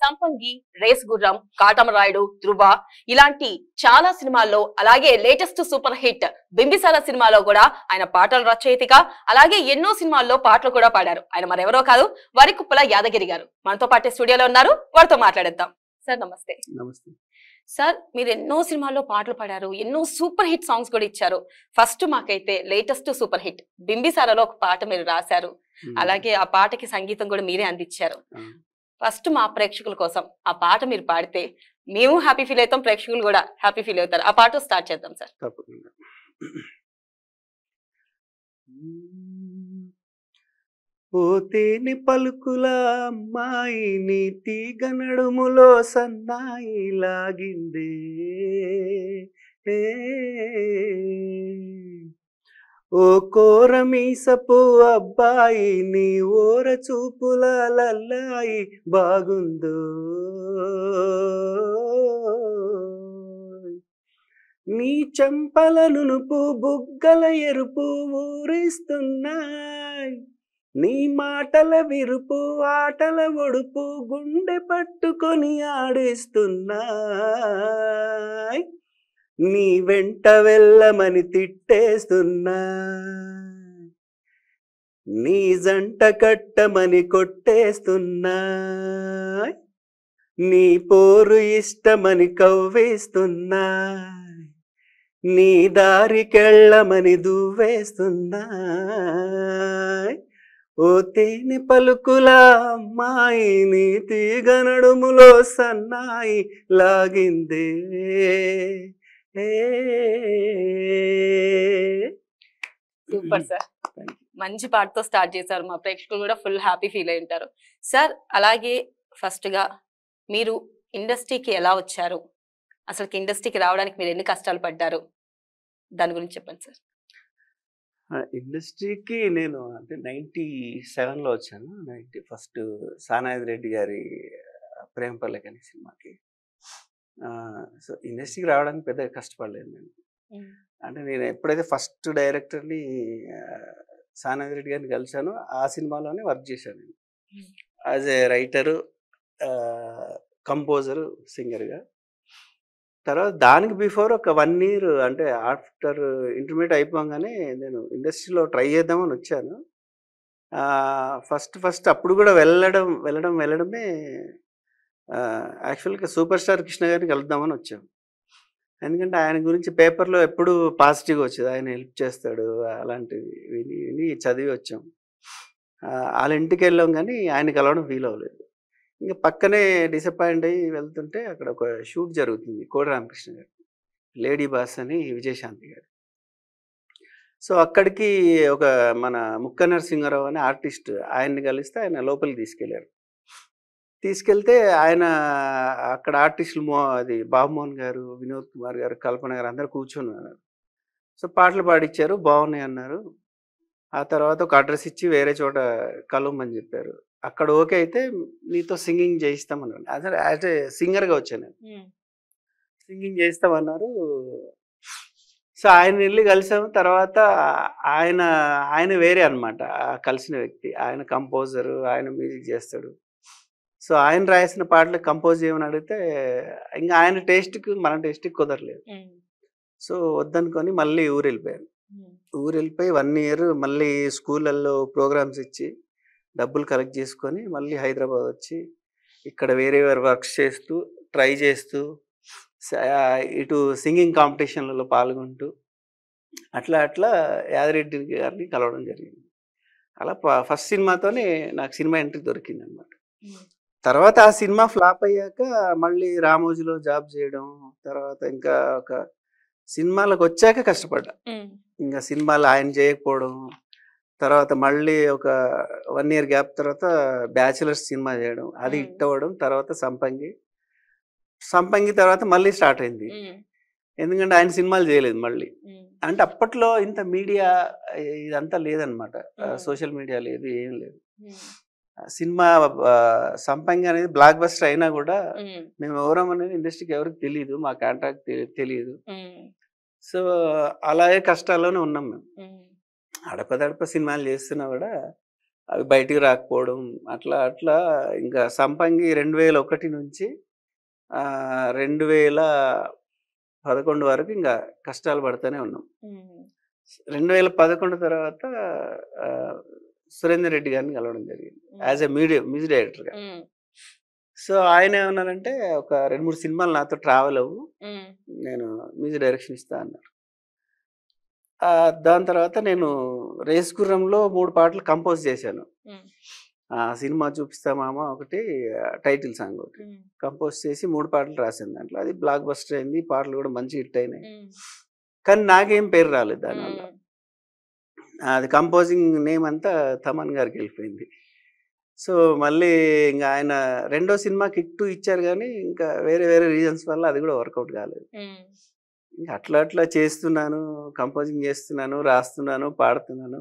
సంపంగి, రేస్ గుర్రం, కాటమరాయుడు, ధృవ ఇలాంటి చాలా సినిమాల్లో, అలాగే లేటెస్ట్ సూపర్ హిట్ బింబిసార సినిమాలో కూడా ఆయన పాటల రచయితగా, అలాగే ఎన్నో సినిమాల్లో పాటలు కూడా పాడారు. ఆయన మరెవరో కాదు, వరికుప్పల యాదగిరి గారు. మనతో పాటే స్టూడియోలో ఉన్నారు, వారితో మాట్లాడేద్దాం. సార్ నమస్తే. నమస్తే సార్, మీరు ఎన్నో సినిమాల్లో పాటలు పాడారు, ఎన్నో సూపర్ హిట్ సాంగ్స్ కూడా ఇచ్చారు. ఫస్ట్ మాకైతే లేటెస్ట్ సూపర్ హిట్ బింబిసారలో ఒక పాట మీరు రాశారు, అలాగే ఆ పాటకి సంగీతం కూడా మీరే అందించారు. ఫస్ట్ మా ప్రేక్షకుల కోసం ఆ పాట మీరు పాడితే మేము హ్యాపీ ఫీల్ అవుతాం, ప్రేక్షకులు కూడా హ్యాపీ ఫీల్ అవుతారు. ఆ పాట స్టార్ట్ చేద్దాం సార్. తప్పకుండా. ఓ తేనె పలుకుల అమ్మాయి నీ తీగ నడుములో సన్నాయి లాగిందే, ఓ కోరమీసపు అబ్బాయి నీ ఓర చూపుల లల్లాయి బాగుందో, నీ చెంపల నునుపు బుగ్గల ఎరుపు ఊరిస్తున్నాయి, నీ మాటల విరుపు ఆటల ఒడుపు గుండె పట్టుకొని ఆడేస్తున్నాయి, నీ వెంట వెళ్ళమని తిట్టేస్తున్నా, నీ జంట కట్టమని కొట్టేస్తున్నా, నీ పోరు ఇష్టమని కవ్వేస్తున్నా, నీ దారికెళ్ళమని దువ్వేస్తున్నా, ఓ తేనె పలుకుల అమ్మాయి నీ తీగ నడుములో సన్నాయి లాగిందే. సూపర్ సార్, మంచి పాటతో స్టార్ట్ చేశారు. మా ప్రేక్షకులు కూడా ఫుల్ హ్యాపీ ఫీల్ అయి ఉంటారు. సార్, అలాగే ఫస్ట్ గా మీరు ఇండస్ట్రీకి ఎలా వచ్చారు, అసలు ఇండస్ట్రీకి రావడానికి మీరు ఎన్ని కష్టాలు పడ్డారు, దాని గురించి చెప్పండి సార్. ఇండస్ట్రీకి నేను అంటే 97లో వచ్చాను. ఫస్ట్ సానాది రెడ్డి గారి ప్రేమ పల్లకి అనే సినిమాకి. సో ఇండస్ట్రీకి రావడానికి పెద్దగా కష్టపడలేదు నేను. అంటే నేను ఎప్పుడైతే ఫస్ట్ డైరెక్టర్ని సానాది రెడ్డి గారిని కలిశానో ఆ సినిమాలోనే వర్క్ చేశాను నేను యాజ్ ఏ రైటరు, కంపోజరు, సింగర్గా. తర్వాత దానికి బిఫోర్ ఒక 1 year అంటే ఆఫ్టర్ ఇంటర్మీడియట్ అయిపోగానే నేను ఇండస్ట్రీలో ట్రై చేద్దామని వచ్చాను. ఫస్ట్ అప్పుడు కూడా వెళ్ళడమే యాక్చువల్గా సూపర్ స్టార్ కృష్ణ గారిని కలుద్దామని వచ్చాము. ఎందుకంటే ఆయన గురించి పేపర్లో ఎప్పుడు పాజిటివ్గా వచ్చేది, ఆయన హెల్ప్ చేస్తాడు అలాంటివి విని విని చదివి వచ్చాం. వాళ్ళ ఇంటికి వెళ్ళాం కానీ ఆయన కలవడం ఫీల్ అవ్వలేదు. ఇంకా పక్కనే డిసప్పాయింట్ అయ్యి వెళ్తుంటే అక్కడ ఒక షూట్ జరుగుతుంది కోడి రామకృష్ణ గారు, లేడీ బాస్ అని విజయశాంతి గారు. సో అక్కడికి ఒక మన ముక్క నరసింహారావు అనే ఆర్టిస్ట్ ఆయన్ని కలిస్తే ఆయన లోపలికి తీసుకెళ్తే ఆయన అక్కడ ఆర్టిస్టులు అది బాబుమోహన్ గారు, వినోద్ కుమార్ గారు, కల్పన గారు అందరు కూర్చొని ఉన్నారు. సో పాటలు పాడిచ్చారు, బాగున్నాయి అన్నారు. ఆ తర్వాత ఒక అడ్రస్ ఇచ్చి వేరే చోట కలవమని చెప్పారు. అక్కడ ఓకే అయితే నీతో సింగింగ్ చేయిస్తామన్నారు. అసలు యాజ్ ఏ సింగర్గా వచ్చాను నేను. సింగింగ్ చేయిస్తామన్నారు. సో ఆయన వెళ్ళి కలిసాము. తర్వాత ఆయన వేరే అనమాట కలిసిన వ్యక్తి. ఆయన కంపోజరు, ఆయన మ్యూజిక్ చేస్తాడు. సో ఆయన రాసిన పాటలు కంపోజ్ చేయమని అడిగితే ఇంకా ఆయన టేస్ట్కి మన టేస్ట్కి కుదరలేదు. సో వద్దనుకొని మళ్ళీ ఊరు వెళ్ళిపోయి 1 year మళ్ళీ స్కూళ్ళల్లో ప్రోగ్రామ్స్ ఇచ్చి డబ్బులు కలెక్ట్ చేసుకొని మళ్ళీ హైదరాబాద్ వచ్చి ఇక్కడ వేరే వర్క్స్ చేస్తూ ట్రై చేస్తూ ఇటు సింగింగ్ కాంపిటీషన్లలో పాల్గొంటూ అట్లా యాదిరెడ్డి గారిని కలవడం జరిగింది. అలా ఫస్ట్ సినిమాతోనే నాకు సినిమా ఎంట్రీ దొరికింది అనమాట. తర్వాత ఆ సినిమా ఫ్లాప్ అయ్యాక మళ్ళీ రామోజీలో జాబ్ చేయడం, తర్వాత ఇంకా ఒక సినిమాలకు వచ్చాక కష్టపడ్డా. ఇంకా సినిమాలు ఆయన చేయకపోవడం, తర్వాత మళ్ళీ ఒక 1 year గ్యాప్ తర్వాత బ్యాచిలర్స్ సినిమా చేయడం, అది హిట్ అవ్వడం. తర్వాత సంపంగి తర్వాత మళ్ళీ స్టార్ట్ అయింది. ఎందుకంటే ఆయన సినిమాలు చేయలేదు మళ్ళీ. అంటే అప్పట్లో ఇంత మీడియా ఇదంతా లేదనమాట, సోషల్ మీడియా లేదు, ఏం లేదు. సినిమా సంపంగి అనేది బ్లాక్ బస్టర్ అయినా కూడా మేము ఎవరం అనేది ఇండస్ట్రీకి ఎవరికి తెలియదు, మా కాంట్రాక్ట్ తెలియదు. సో అలాగే కష్టాల్లోనే ఉన్నాం మేము. అడపదడప సినిమాలు చేస్తున్నా కూడా అవి బయటికి రాకపోవడం అట్లా అట్లా ఇంకా సంపంగి 2001 నుంచి 2011 వరకు ఇంకా కష్టాలు పడుతూనే ఉన్నాం. 2011 తర్వాత ఆహ్, సురేందర్ రెడ్డి గారిని కలవడం జరిగింది. యాజ్ ఎ మ్యూజిక్ డైరెక్టర్‌గా. సో, ఆయనేమన్నారంటే, "ఒక 2, 3 సినిమాలు నాతో ట్రావెల్ అవ్వు. నేను మ్యూజిక్ డైరెక్షన్ ఇస్తా" అన్నారు. దాని తర్వాత నేను 'రేస్ గుర్రంలో' 3 పాటలు కంపోజ్ చేశాను. సినిమా చూపిస్తా మామ ఒకటి, టైటిల్ సాంగ్ ఒకటి. కంపోజ్ చేసి 3 పాటలు రాశాను దాంట్లో. అది బ్లాక్ బస్టర్ అయింది. పాటలు కూడా మంచి హిట్ అయినాయి. కానీ నాకేం పేరు రాలేదు దానివల్ల. అది కంపోజింగ్ నేమ్ అంతా తమన్ గారికెళ్ళిపోయింది. సో, మళ్ళీ ఇంక ఆయన రెండో సినిమాకి హిట్ 2 ఇచ్చారు గానీ, ఇంకా వేరే వేరే రీజన్స్ వల్ల అది కూడా వర్కౌట్ కాలేదు. ఇంక అట్లా అట్లా చేస్తున్నాను, కంపోజింగ్ చేస్తున్నాను, రాస్తున్నాను, పాడుతున్నాను.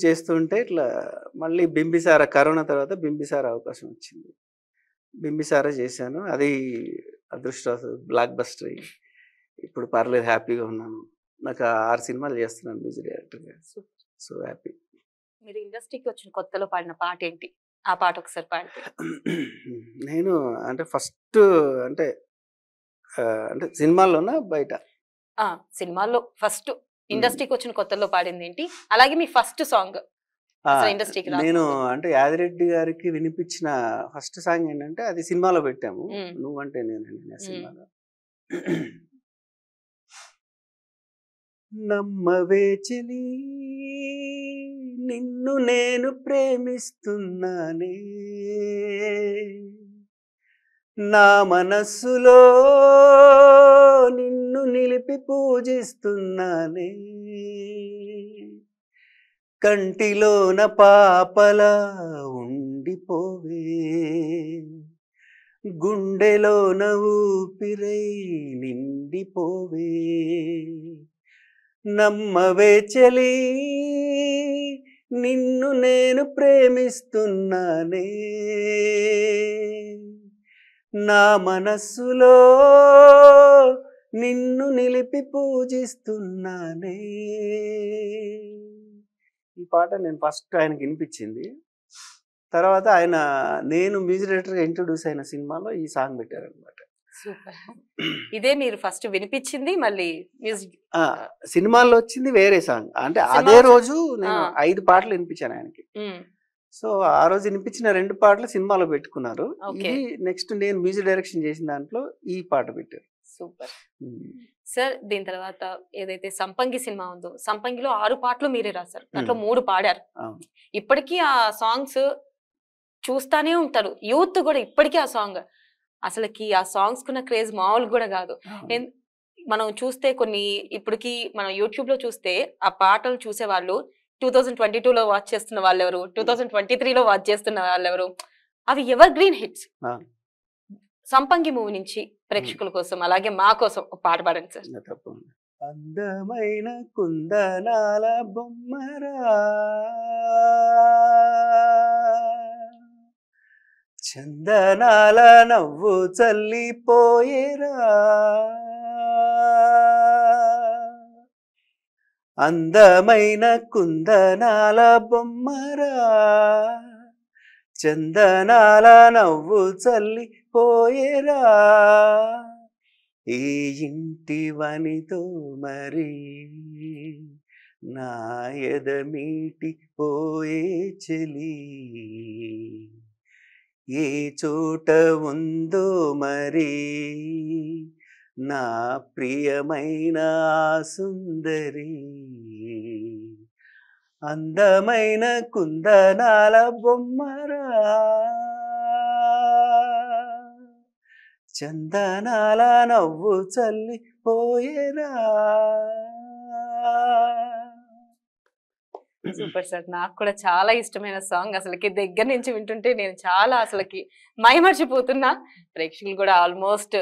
చేస్తూ ఉంటే ఇట్లా మళ్ళీ 'బింబిసార' కరోనా తర్వాత 'బింబిసార' అవకాశం వచ్చింది. 'బింబిసార' చేశాను. అది అదృష్టవశాత్తు బ్లాక్ బస్టర్ అయ్యి ఇప్పుడు పర్లేదు హ్యాపీగా ఉన్నాను. నాకు 6 సినిమాలు చేస్తున్నాను మ్యూజిక్ డైరెక్టర్‌గా. So happy. మీరు ఇండస్ట్రీకి వచ్చిన కొత్తలో పాడిన పాట ఏంటి? ఆ పాట ఒకసారి పాడితే. నేను అంటే ఫస్ట్ అంటే అంటే సినిమాల్లోనా బయట? సినిమాల్లో ఫస్ట్ ఇండస్ట్రీకి వచ్చిన కొత్తలో పాడింది ఏంటి? అలాగే మీ ఫస్ట్ సాంగ్ ఇండస్ట్రీకి నేను అంటే యాదిరెడ్డి గారికి వినిపించిన ఫస్ట్ సాంగ్ ఏంటంటే అది సినిమాలో పెట్టాము. నువ్వంటే నేనండి సినిమాలో. నమ్మవే చెలి నిన్ను నేను ప్రేమిస్తున్నానే, నా మనస్సులో నిన్ను నిలిపి పూజిస్తున్నానే, కంటిలోన పాపలా ఉండిపోవే, గుండెలోన ఊపిరై నిండిపోవే, నమ్మవే చెలి నిన్ను నేను ప్రేమిస్తున్నానే, నా మనస్సులో నిన్ను నిలిపి పూజిస్తున్నానే. ఈ పాట నేను ఫస్ట్ ఆయనకి వినిపించింది. తర్వాత ఆయన నేను మ్యూజిక్ డైరెక్టర్‌గా ఇంట్రొడ్యూస్ అయిన సినిమాలో ఈ సాంగ్ పెట్టారనమాట. సూపర్. ఇదే మీరు ఫస్ట్ వినిపించింది మళ్ళీ మ్యూజిక్ సినిమాల్లో వచ్చింది వేరే సాంగ్. అంటే అదే రోజు నేను 5 పాటలు వినిపించాను ఆయనకి. సో ఆ రోజు వినిపించిన 2 పాటలు సినిమాలో పెట్టుకున్నారు. ఇది నెక్స్ట్ నేను మ్యూజిక్ డైరెక్షన్ చేసిన దాంట్లో ఈ పాట పెట్టారు. Super sir. దీని తర్వాత ఏదైతే సంపంగి సినిమా ఉందో, సంపంగిలో 6 పాటలు మీరే రాశారు, దాంట్లో 3 పాడారు. ఇప్పటికీ ఆ సాంగ్స్ చూస్తానే ఉంటారు యూత్ కూడా. ఇప్పటికీ ఆ సాంగ్ అసలుకి ఆ సాంగ్స్ కున్న క్రేజ్ మామూలు కూడా కాదు. మనం చూస్తే కొన్ని ఇప్పటికి మనం యూట్యూబ్ లో చూస్తే ఆ పాటలు చూసే వాళ్ళు 2022లో వాచ్ చేస్తున్న వాళ్ళు ఎవరు, 2023లో వాచ్ చేస్తున్న వాళ్ళు ఎవరు, అవి ఎవర్ గ్రీన్ హిట్స్. సంపంగి మూవీ నుంచి ప్రేక్షకుల కోసం అలాగే మా కోసం ఒక పాట పాడండి సార్. అందమైన కుందనాల బొమ్మరా, చందనాల నవ్వు చల్లిపోయేరా, అందమైన కుందనాల బొమ్మరా, చందనాల నవ్వు చల్లిపోయేరా, ఈ ఇంటి వనితో మరి నా ఎదమీటి పోయే చెలి, ఏ చోట ఉందో మరి నా ప్రియమైన సుందరి, అందమైన కుందనాల బొమ్మరా, చందనాల నవ్వు చల్లిపోయేరా. Super sir. నాకు కూడా చాలా ఇష్టమైన సాంగ్. అసలుకి దగ్గర నుంచి వింటుంటే నేను చాలా అసలుకి మైమర్చిపోతున్నా. ప్రేక్షకులు కూడా ఆల్మోస్ట్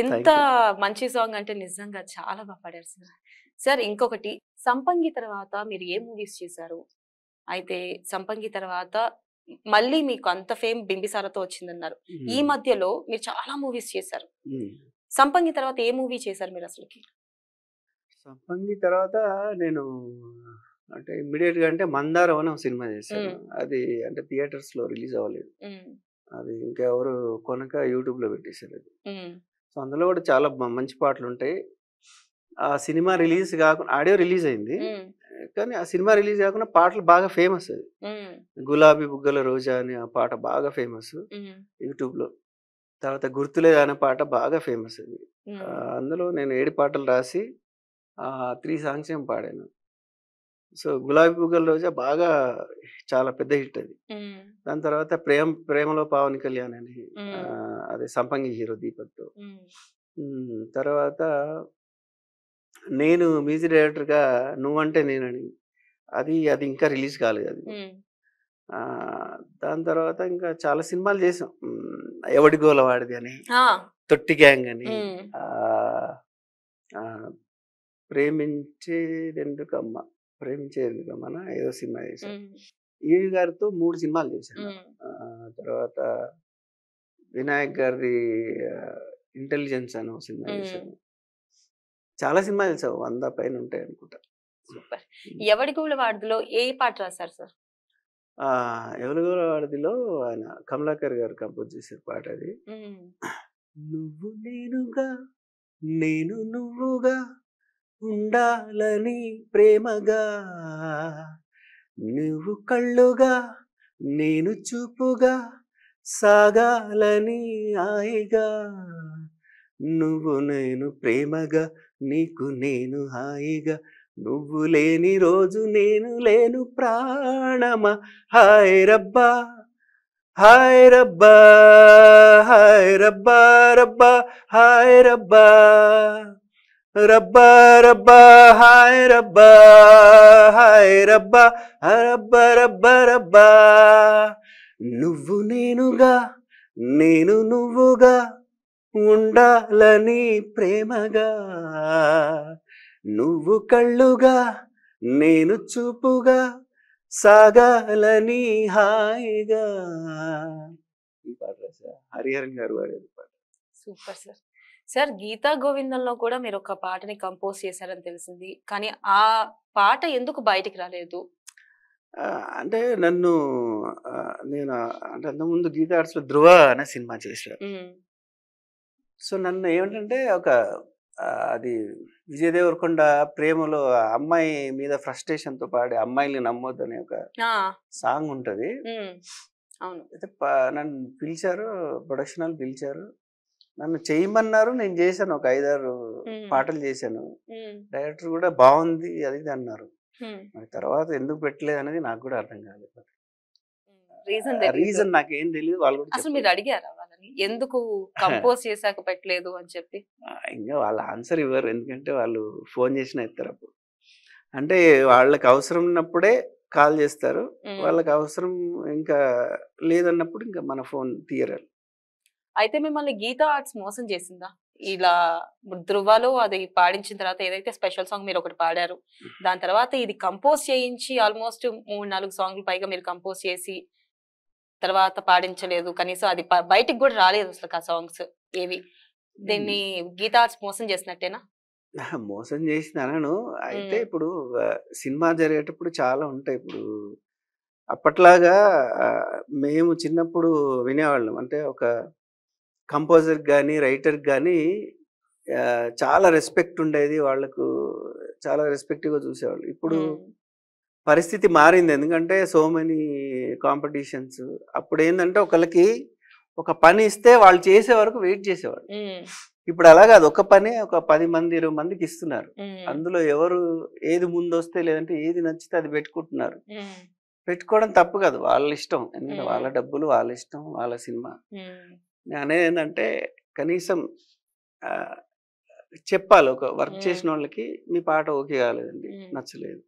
ఎంత మంచి సాంగ్ అంటే నిజంగా చాలా బాగా పాడారు సార్. సార్ ఇంకొకటి, సంపంగి తర్వాత మీరు ఏ మూవీస్ చేశారు? అయితే సంపంగి తర్వాత మళ్ళీ మీకు అంత ఫేమ్ బింబిసారతో వచ్చిందన్నారు. ఈ మధ్యలో మీరు చాలా మూవీస్ చేశారు. సంపంగి తర్వాత ఏ మూవీ చేశారు మీరు అసలుకి? సంపంగి తర్వాత నేను అంటే ఇమ్మీడియట్ గా అంటే మందారం అని ఒక సినిమా చేశాను. ఉమ్, అది అంటే థియేటర్స్ లో రిలీజ్ అవ్వలేదు. ఉమ్, అది ఇంకెవరు కొనక యూట్యూబ్ లో పెట్టేశారు అది. ఉమ్, సో అందులో కూడా చాలా మంచి పాటలు ఉంటాయి. ఆ సినిమా రిలీజ్ కాకుండా ఆడియో రిలీజ్ అయింది. ఉమ్, కానీ ఆ సినిమా రిలీజ్ కాకుండా పాటలు బాగా ఫేమస్ అది. ఉమ్, గులాబీ బుగ్గల రోజా అని ఆ పాట బాగా ఫేమస్ ఉమ్, యూట్యూబ్ లో. తర్వాత గుర్తులేదు అనే పాట బాగా ఫేమస్ అది. ఉమ్, అందులో నేను 7 పాటలు రాసి 3 సాంగ్స్ ఏం పాడాను. సో గులాబీ బుగ్గల రోజా బాగా చాలా పెద్ద హిట్ అది. ఉమ్, దాని తర్వాత ప్రేమలో పావని కళ్యాణ్ అని ఉమ్, అదే సంపంగి హీరో దీపక్‌తో. ఉమ్, తర్వాత నేను మ్యూజిక్ డైరెక్టర్‌గా 'నువ్వంటే నేనని' అది ఇంకా రిలీజ్ కాలేదు అది కూడా. ఉమ్, దాని తర్వాత ఇంకా చాలా సినిమాలు చేసాం. 'ఎవడి గోల వాడిది' అని, ఆ, 'తొట్టి గ్యాంగ్' అని, ఉమ్, ఆహ్, ఆహ్, 'ప్రేమించేదెందుకమ్మ ప్రేమించేదెందుకమ్మనా' ఏదో సినిమా చేశా. ఉమ్, ఈవి గారితో 3 సినిమాలు చేశాను. ఉమ్, తర్వాత వినాయక్ గారిది 'ఇంటెలిజెన్స్' అని ఒక సినిమా ఉమ్. చేశాను. చాలా సినిమాలు చేశాను. 100 పైన ఉంటాయి అనుకుంటా. సూపర్. ఎవడి గూళ్ళ వాడిదిలో ఏ పాట రాశారు సార్? 'ఎవరి గోల వాడిదిలో' ఆయన కమలాకర్ గారు కంపోజ్ చేశారు పాట అది. ఉమ్, నువ్వు నేనుగా నేను నువ్వుగా ఉండాలని ప్రేమగా, నువ్వు కళ్ళుగా నేను చూపుగా సాగాలని హాయిగా, నువ్వు నేను ప్రేమగా నీకు నేను హాయిగా, నువ్వు లేని రోజు నేను లేను ప్రాణమా, హాయ్ రబ్బా హాయ్ రబ్బా హాయ్ రబ్బా రబ్బా హాయ్ రబ్బా రబ్బా రబ్బా హాయ్ రబ్బా హాయ్ రబ్బా రబ్బా రబ్బా రబ్బా, నువ్వు నేనుగా నేను నువ్వుగా ఉండాలని ప్రేమగా, నువ్వు కళ్ళుగా నేను చూపుగా సాగాలని హాయిగా. ఈ పాట రాశా. హరిహరన్ గారు పాడారు పాట. Super sir. సార్, గీతా గోవిందంలో కూడా మీరు ఒక పాటని కంపోజ్ చేశారని తెలిసింది. కానీ ఆ పాట ఎందుకు బయటికి రాలేదు? అంటే నన్ను నేను అంటే అంతకుముందు గీతా ఆర్ట్స్‌లో 'ధ్రువ' అనే సినిమా చేశా. ఉమ్, సో నన్ను ఏమిటంటే ఒక అది విజయ్ దేవరకొండ ప్రేమలో ఆ అమ్మాయి మీద ఫ్రస్ట్రేషన్‌తో పాడే 'అమ్మాయిల్ని నమ్మొద్దని' ఒక ఆ, సాంగ్ ఉంటది. ఉమ్, అవును. అయితే నన్ను పిలిచారు, ప్రొడక్షన్ వాళ్ళు పిలిచారు. నన్ను చేయమన్నారు. నేను చేశాను. ఒక 5, 6 ఉమ్, పాటలు చేశాను. ఉమ్, డైరెక్టర్ కూడా బావుంది అది ఇది అన్నారు. ఉమ్, మరి తర్వాత ఎందుకు పెట్టలేదనేది నాకు కూడా అర్థం కాలేదు. రీజన్ తెలీదు. రీజన్ నాకేం తెలీదు. వాళ్ళు కూడా అసలు మీరు అడిగారా వాళ్ళని ఎందుకు కంపోజ్ చేశాక పెట్టలేదు అని చెప్పి? ఇంకా వాళ్ళు ఆన్సర్ ఇవ్వరు. ఎందుకంటే వాళ్ళు ఫోన్ చేసినా ఎత్తరు అప్పుడు. అంటే వాళ్ళకి అవసరం ఉన్నప్పుడే కాల్ చేస్తారు. ఉమ్. వాళ్ళకి అవసరం ఇంకా లేదన్నప్పుడు ఇంకా మన ఫోన్ తీయరు. అయితే మిమ్మల్ని గీతా ఆర్ట్స్ మోసం చేసిందా? ఇలా ధృవలో అది పాడించిన తర్వాత ఏదైతే స్పెషల్ సాంగ్ మీరు ఒకటి పాడారు, దాని తర్వాత ఇది కంపోజ్ చేయించి ఆల్మోస్ట్ 3-4 సాంగ్లు పైగా మీరు కంపోజ్ చేసి తర్వాత పాడించలేదు, కనీసం అది బయటికి కూడా రాలేదు అసలు ఆ సాంగ్స్ ఏవి. దీన్ని గీతా ఆర్ట్స్ మోసం చేసినట్టేనా? మోసం చేసిన అనను. అయితే ఉమ్, ఇప్పుడు సినిమా జరిగేటప్పుడు చాలా ఉంటాయి. ఇప్పుడు అప్పట్లాగా మేము చిన్నప్పుడు వినేవాళ్ళం. అంటే ఒక కంపోజర్‌కి గాని, రైటర్‌కి గాని చాలా రెస్పెక్ట్ ఉండేది. వాళ్ళకు చాలా రెస్పెక్టివ్‌గా చూసేవాళ్ళు. ఇప్పుడు ఉమ్, పరిస్థితి మారింది. ఎందుకంటే సో మెనీ కాంపిటీషన్స్. అప్పుడేందంటే ఒకళ్ళకి ఒక పని ఇస్తే వాళ్ళు చేసే వరకు వెయిట్ చేసేవాళ్ళు. ఉమ్, ఇప్పుడు అలా కాదు. ఒక పనే ఒక 10 మంది, 20 మందికి ఇస్తున్నారు. ఉమ్, అందులో ఎవరు ఏది ముందొస్తే లేదంటే ఏది నచ్చితే అది పెట్టుకుంటున్నారు. ఉమ్, పెట్టుకోవడం తప్పు కాదు. వాళ్ళ ఇష్టం. ఎందుకంటే ఉమ్, వాళ్ళ డబ్బులు, వాళ్ళ ఇష్టం, వాళ్ళ సినిమా. ఉమ్, నేనేందంటే కనీసం ఆహ్, చెప్పాలి. ఒక వర్క్ ఉమ్, చేసినోళ్ళకి మీ పాట ఓకే కాలేదండి. ఉమ్. నచ్చలేదు.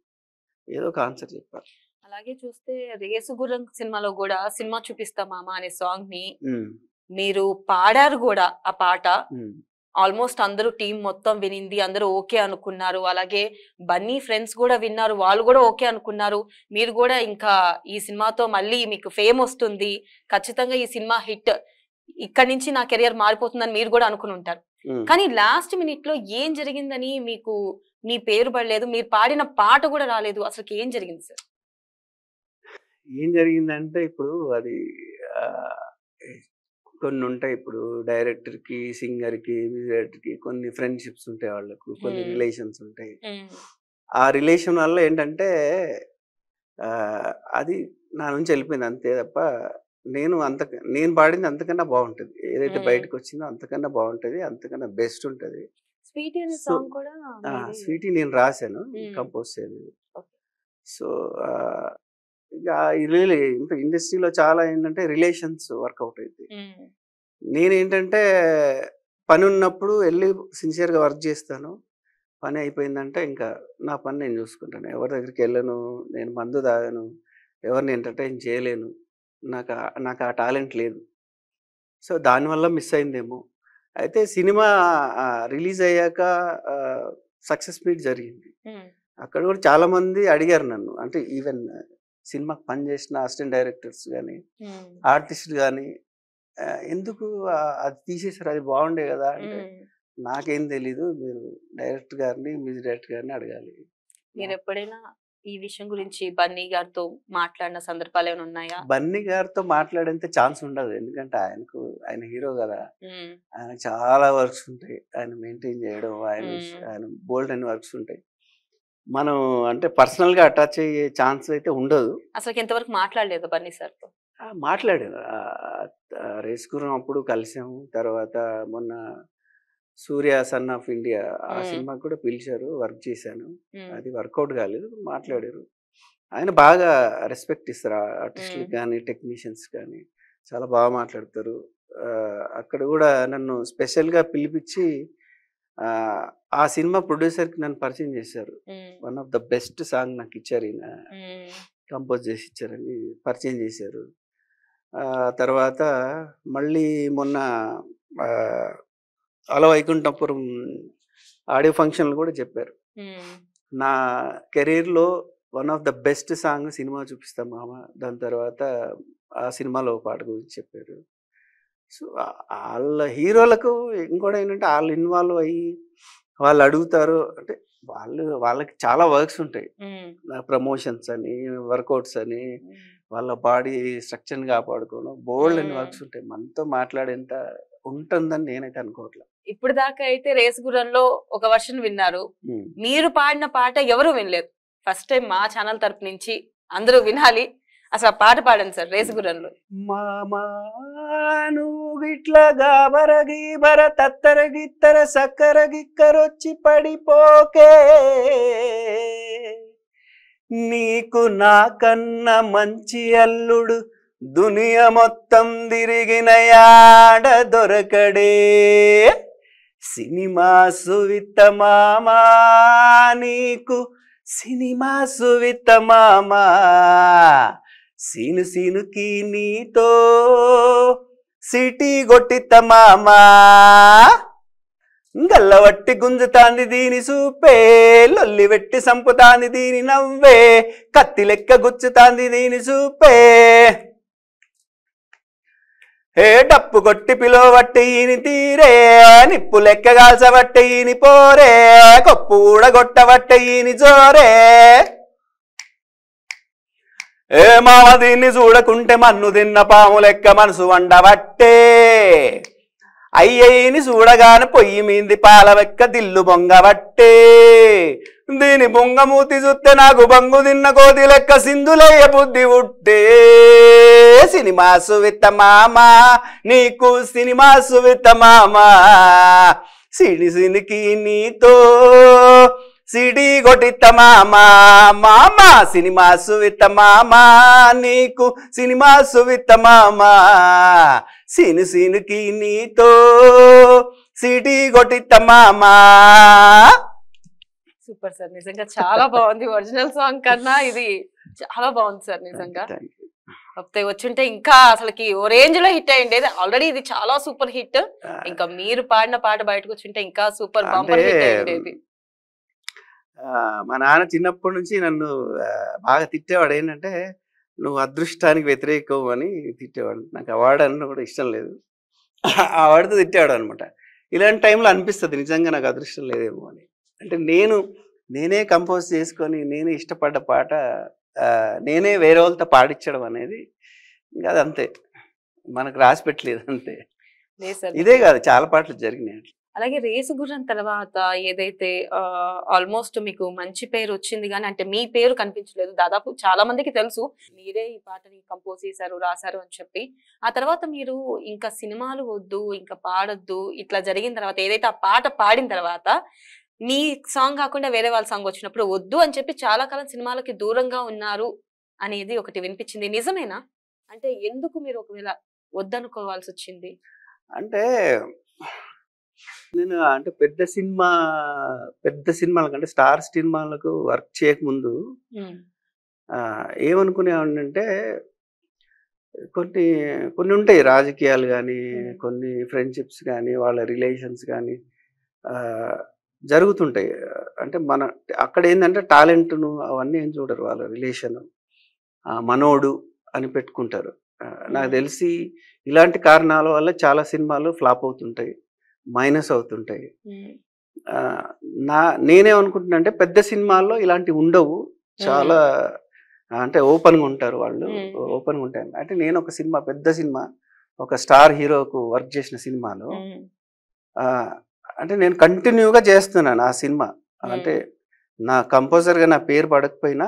ఏదో ఒక ఆన్సర్ చెప్పాలి. అలాగే చూస్తే రేసుగుర్రం సినిమాలో కూడా సినిమా చూపిస్తా మామ అనే సాంగ్ ని హ్మ్. మీరు పాడారు కూడా. ఆ పాట హ్మ్. ఆల్మోస్ట్ అందరూ టీం మొత్తం వినింది, అందరూ ఓకే అనుకున్నారు. అలాగే బన్నీ ఫ్రెండ్స్ కూడా విన్నారు, వాళ్ళు కూడా ఓకే అనుకున్నారు. మీరు కూడా ఇంకా ఈ సినిమాతో మళ్ళీ మీకు ఫేమ్ వస్తుంది, ఖచ్చితంగా ఈ సినిమా హిట్, ఇక్కడి నుంచి నా కెరియర్ మారిపోతుందని మీరు కూడా అనుకుని ఉంటారు. కానీ లాస్ట్ మినిట్ లో ఏం జరిగిందని మీకు మీ పేరు పడలేదు, మీరు పాడిన పాట కూడా రాలేదు, అసలు ఏం జరిగింది సార్? ఏం జరిగిందంటే ఇప్పుడు అది కొన్ని ఉంటాయి. ఇప్పుడు డైరెక్టర్కి, సింగర్కి, మ్యూజిక్ డైరెక్టర్కి కొన్ని ఫ్రెండ్షిప్స్ ఉంటాయి, వాళ్ళకు కొన్ని రిలేషన్స్ ఉంటాయి. ఆ రిలేషన్ వల్ల ఏంటంటే అది నా నుంచి వెళ్ళిపోయింది అంతే తప్ప నేను పాడింది అంతకన్నా బాగుంటుంది. ఏదైతే బయటకు వచ్చిందో అంతకన్నా బాగుంటుంది, అంతకన్నా బెస్ట్ ఉంటుంది. స్వీటీ నేను రాశాను, కంపోజ్ చేయలేదు. సో ఇక ఇండస్ట్రీలో చాలా ఏంటంటే రిలేషన్స్ వర్కౌట్ అవుతాయి. నేనేంటంటే పని ఉన్నప్పుడు వెళ్ళి సిన్సియర్గా వర్క్ చేస్తాను. పని అయిపోయిందంటే ఇంకా నా పని నేను చూసుకుంటాను. ఎవరి దగ్గరికి వెళ్ళను, నేను మందు తాగను, ఎవరిని ఎంటర్టైన్ చేయలేను. నాకు ఆ టాలెంట్ లేదు. సో దానివల్ల మిస్ అయిందేమో. అయితే సినిమా రిలీజ్ అయ్యాక సక్సెస్ మీట్ జరిగింది. అక్కడ కూడా చాలా మంది అడిగారు నన్ను, అంటే ఈవెన్ సినిమాకి పనిచేసిన అసిస్టెంట్ డైరెక్టర్స్ కానీ ఆర్టిస్ట్ కానీ, ఎందుకు అది తీసేసారు, అది బాగుండే కదా అంటే, నాకేం తెలీదు, మీరు డైరెక్టర్ గారిని, మ్యూజిక్ డైరెక్టర్ గారిని అడగాలి. మీరు ఎప్పుడైనా ఈ విషయం గురించి బన్నీ గారితో మాట్లాడిన సందర్భాలు ఏమైనా ఉన్నాయా? బన్నీ గారితో మాట్లాడేంత ఛాన్స్ ఉండదు, ఎందుకంటే ఆయన హీరో కదా, ఆయన చాలా వర్క్స్ ఉంటాయి, ఆయన మెయింటైన్ చేయడం, ఆయన బోల్డ్ అని వర్క్స్ ఉంటాయి. మనం అంటే పర్సనల్ గా అటాచ్ అయ్యే ఛాన్స్ అయితే ఉండదు. అసలు ఎంతవరకు మాట్లాడలేదు బన్నీ సార్తో? మాట్లాడాను, రేస్ గురం అప్పుడు కలిసాము. తర్వాత మొన్న సూర్య సన్ ఆఫ్ ఇండియా ఆ సినిమాకి కూడా పిలిచారు, వర్క్ చేశాను. అది వర్కౌట్ కాలేదు, మాట్లాడారు. ఆయన బాగా రెస్పెక్ట్ ఇస్తారు ఆర్టిస్టులకు కానీ టెక్నీషియన్స్ కానీ, చాలా బాగా మాట్లాడతారు. అక్కడ కూడా నన్ను స్పెషల్గా పిలిపించి ఆ సినిమా ప్రొడ్యూసర్కి నన్ను పరిచయం చేశారు. One of the best song నాకు ఇచ్చారు, ఈయన కంపోజ్ చేసి ఇచ్చారని పరిచయం చేశారు. తర్వాత మళ్ళీ మొన్న అల వైకుంఠపురం ఆడియో ఫంక్షన్లు కూడా చెప్పారు, నా కెరీర్లో one of the best song cinema చూపిస్తాం మామ, దాని తర్వాత ఆ సినిమాలో పాట గురించి చెప్పారు. సో వాళ్ళ హీరోలకు ఇంకోటి ఏంటంటే వాళ్ళు ఇన్వాల్వ్ అయ్యి వాళ్ళు అడుగుతారు, అంటే వాళ్ళకి చాలా వర్క్స్ ఉంటాయి, ప్రమోషన్స్ అని, వర్కౌట్స్ అని, వాళ్ళ బాడీ స్ట్రక్చర్ని కాపాడుకోవడం, బోల్డ్ అని వర్క్స్ ఉంటాయి. మనతో మాట్లాడేంత ఉంటుందని నేనైతే అనుకోవట్లేదు. ఇప్పుడు దాకా అయితే రేస్ గుర్రంలో ఒక వర్షన్ విన్నారు, మీరు పాడిన పాట ఎవరు వినలేదు. ఫస్ట్ టైం మా ఛానల్ తరపు నుంచి అందరూ వినాలి, అసలు ఆ పాట పాడండి సార్ రేస్ గుర్రంలో. మామా నువ్వు గిట్ల గాబర గీబర తత్తర గిత్తర సక్కర గిక్కరొచ్చి పడిపోకే, నీకు నాకన్నా మంచి అల్లుడు దునియా మొత్తం తిరిగిన యాడ దొరకడే, సినిమా సువిత మామా నీకు సినిమా సువిత మామా, సీను సీనుకి నీతో సిటీ గొట్టిత మామా, గల్లవట్టి గుంజుతాంది దీని సూపే, లొల్లి వెట్టి సంపుతాంది దీని నవ్వే, కత్తి లెక్క గుచ్చుతాంది దీని సూపే, ఏ డప్పు కొట్టి పిలువబట్టి ఈని తీరే, నిప్పు లెక్క కాల్చబట్టి ఈని పోరే, కొప్పు ఊడగొట్టబట్టి ఈని జోరే, ఏ మామ దీన్ని చూడకుంటే మన్ను తిన్న పాము లెక్క మనసు వండబట్టే, అయ్యని చూడగానే పొయ్యి మీంది పాల వెక్క దిల్లు బొంగబట్టే, దీని బొంగమూతి చూస్తే నాకు బంగు తిన్న కోతి లెక్క సింధులయ్య బుద్ధి ఉట్టే, సినిమా సువిత మామా నీకు సినిమా సువిత మామా, సిడి సినికి నీతో సిడి కొట్టిత మామా, మామా సినిమా సువిత మామా నీకు సినిమా సువిత మామా, సీను సీనుకి నీతో సిడి కొట్టిత మామా. సూపర్ సార్, నిజంగా చాలా బాగుంది, ఒరిజినల్ సాంగ్ కన్నా ఇది చాలా బాగుంది సార్ నిజంగా. వచ్చుంటే ఇంకా అసలుకి ఓ రేంజ్ లో హిట్ అయ్యిండేది, ఆల్రెడీ ఇది చాలా సూపర్ హిట్, ఇంకా మీరు పాడిన పాట బయటకు వచ్చుంటే ఇంకా సూపర్ బంపర్ హిట్ అయ్యిండేది. మా నాన్న చిన్నప్పటి నుంచి నన్ను బాగా తిట్టేవాడు, ఏంటంటే నువ్వు అదృష్టానికి వ్యతిరేకం అని తిట్టేవాడు. నాకు అవార్డు అన్న కూడా ఇష్టం లేదు, ఆ అవార్డుతో తిట్టేవాడు అనమాట. ఇలాంటి టైంలో అనిపిస్తుంది నిజంగా నాకు అదృష్టం లేదేమో అని. అంటే నేనే కంపోజ్ చేసుకొని నేనే ఇష్టపడ్డ పాట నేనే వేరే వాళ్ళతో పాడించడం అనేది ఇంకా అదంతే, మనకు రాసి పెట్టలేదు అంతే. లేదు సార్. ఇదే కాదు, చాలా పాటలు జరిగినాయి. అలాగే రేసు గుర్రం తర్వాత ఏదైతే ఆల్మోస్ట్ మీకు మంచి పేరు వచ్చింది కానీ అంటే మీ పేరు కనిపించలేదు. దాదాపు చాలా మందికి తెలుసు మీరే ఈ పాటని కంపోజ్ చేశారు, రాశారు అని చెప్పి. ఆ తర్వాత మీరు ఇంకా సినిమాలు వద్దు, ఇంకా పాడొద్దు ఇట్లా జరిగిన తర్వాత ఏదైతే ఆ పాట పాడిన తర్వాత మీ సాంగ్ కాకుండా వేరే వాళ్ళ సాంగ్ వచ్చినప్పుడు వద్దు అని చెప్పి చాలా కాలం సినిమాలకి దూరంగా ఉన్నారు అనేది ఒకటి వినిపించింది. నిజమేనా? అంటే ఎందుకు మీరు ఒకవేళ వద్దనుకోవాల్సి వచ్చింది? అంటే నేను అంటే పెద్ద సినిమాలకు అంటే స్టార్ సినిమాలకు వర్క్ చేయకముందు ఏమనుకునేవాడిని అంటే కొన్ని కొన్ని ఉంటాయి రాజకీయాలు కానీ, కొన్ని ఫ్రెండ్షిప్స్ కానీ, వాళ్ళ రిలేషన్స్ కానీ జరుగుతుంటాయి. అంటే అక్కడ ఏంటంటే టాలెంట్ను అవన్నీ ఏం చూడరు, వాళ్ళ రిలేషన్ మనోడు అని పెట్టుకుంటారు. నాకు తెలిసి ఇలాంటి కారణాల వల్ల చాలా సినిమాలు ఫ్లాప్ అవుతుంటాయి, మైనస్ అవుతుంటాయి. నేనేమనుకుంటున్నా అంటే పెద్ద సినిమాల్లో ఇలాంటివి ఉండవు, చాలా అంటే ఓపెన్గా ఉంటారు వాళ్ళు, ఓపెన్గా ఉంటారు. అంటే నేను ఒక సినిమా, పెద్ద సినిమా, ఒక స్టార్ హీరోకు వర్క్ చేసిన సినిమాలో అంటే నేను కంటిన్యూగా చేస్తున్నాను ఆ సినిమా. అంటే నా కంపోజర్గా నా పేరు పడకపోయినా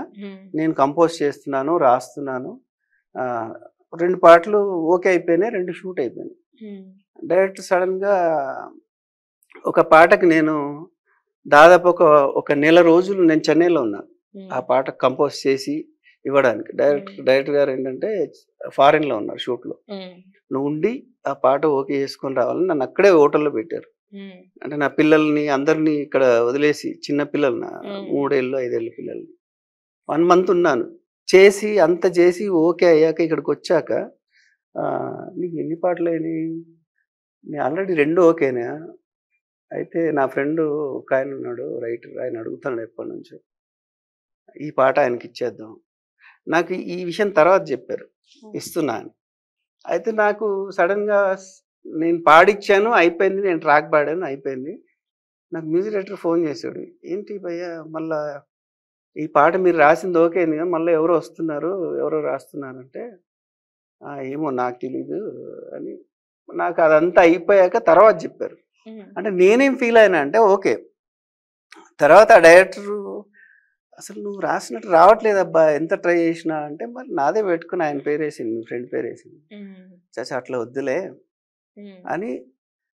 నేను కంపోజ్ చేస్తున్నాను, రాస్తున్నాను. 2 పాటలు ఓకే అయిపోయినాయి, 2 షూట్ అయిపోయినాయి. డైరెక్ట్ సడన్గా ఒక పాటకి నేను దాదాపు ఒక నెల రోజులు నేను చెన్నైలో ఉన్నా ఆ పాట కంపోజ్ చేసి ఇవ్వడానికి. డైరెక్టర్ గారు ఏంటంటే ఫారిన్లో ఉన్నారు షూట్లో. నువ్వు ఉండి ఆ పాట ఓకే చేసుకొని రావాలని నన్ను అక్కడే హోటల్లో పెట్టారు. అంటే నా పిల్లల్ని అందరినీ ఇక్కడ వదిలేసి, చిన్న పిల్లలు, 3 ఏళ్ళు 5 ఏళ్ళ పిల్లల్ని 1 మంత్ ఉన్నాను. అంత చేసి ఓకే అయ్యాక ఇక్కడికి వచ్చాక నీకు ఎన్ని పాటలు అయినాయి? నేను ఆల్రెడీ 2 ఓకేనా? అయితే నా ఫ్రెండ్ ఒక ఆయన ఉన్నాడు, రైటర్, ఆయన అడుగుతాడు ఎప్పటి నుంచో ఈ పాట ఆయనకి ఇచ్చేద్దాం. నాకు ఈ విషయం తర్వాత చెప్పారు ఇస్తున్నా అని. అయితే నాకు సడన్గా నేను పాడిచ్చాను, అయిపోయింది, నేను ట్రాక్ పాడాను, అయిపోయింది. నాకు మ్యూజిక్ డైరెక్టర్ ఫోన్ చేశాడు, ఏంటి భయ్యా మళ్ళా ఈ పాట మీరు రాసింది ఓకే అయింది కదా, మళ్ళీ ఎవరో రాస్తున్నారంటే ఏమో నాకు తెలీదు అని. నాకు అదంతా అయిపోయాక తర్వాత చెప్పారు. అంటే నేనేం ఫీల్ అయినా అంటే ఓకే. తర్వాత ఆ డైరెక్టరు అసలు నువ్వు రాసినట్టు రావట్లేదబ్బా, ఎంత ట్రై చేసినా అంటే, మరి నాదే పెట్టుకుని ఆయన పేరేసింది, మీ ఫ్రెండ్ పేరేసింది. చచ్చా అట్లా వద్దులే అని.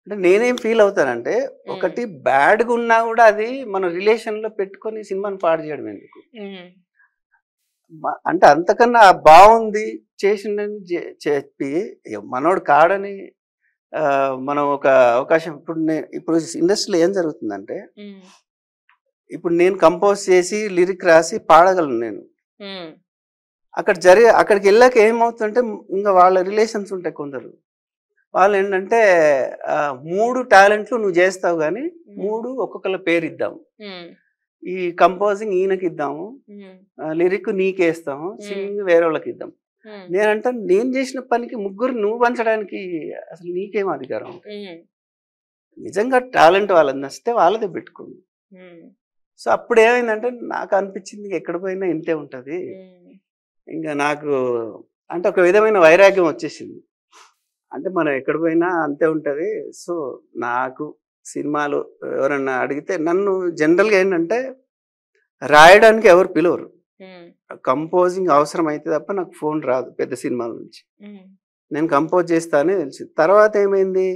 అంటే నేనేం ఫీల్ అవుతానంటే ఒకటి బ్యాడ్గా ఉన్నా కూడా అది మన రిలేషన్లో పెట్టుకొని సినిమాని పాడు చేయడం ఎందుకు? అంటే అంతకన్నా బాగుంది చేసిండని చెప్పి మనోడు కాడని మనం ఒక అవకాశం. ఇప్పుడు ఇండస్ట్రీలో ఏం జరుగుతుందంటే ఇప్పుడు నేను కంపోజ్ చేసి లిరిక్ రాసి పాడగలను నేను. అక్కడికి వెళ్ళాక ఏమవుతుందంటే ఇంకా వాళ్ళ రిలేషన్స్ ఉంటాయి కొందరు, వాళ్ళు ఏంటంటే 3 టాలెంట్లు నువ్వు చేస్తావు కానీ 3 ఒక్కొక్కళ్ళ పేరు ఇద్దాము, ఈ కంపోజింగ్ ఈయనకి ఇద్దాము, లిరిక్ నీకేస్తాము, సింగింగ్ వేరే వాళ్ళకి ఇద్దాం. నేనంటే నేను చేసిన పనికి 3 నువ్వు పంచడానికి అసలు నీకేం అధికారం? నిజంగా టాలెంట్ వాళ్ళది నచ్చితే వాళ్ళదే పెట్టుకోండి. సో అప్పుడు ఏమైందంటే నాకు అనిపించింది ఎక్కడ పోయినా ఇంతే ఉంటుంది, ఇంకా నాకు అంటే ఒక విధమైన వైరాగ్యం వచ్చేసింది. అంటే మనం ఎక్కడ పోయినా అంతే ఉంటుంది. సో నాకు సినిమాలు ఎవరన్నా అడిగితే నన్ను జనరల్గా ఏంటంటే రాయడానికి ఎవరు పిలవరు, కంపోజింగ్ అవసరం అయితే తప్ప నాకు ఫోన్ రాదు పెద్ద సినిమాల నుంచి. నేను కంపోజ్ చేస్తానే తెలిసింది. తర్వాత ఏమైంది,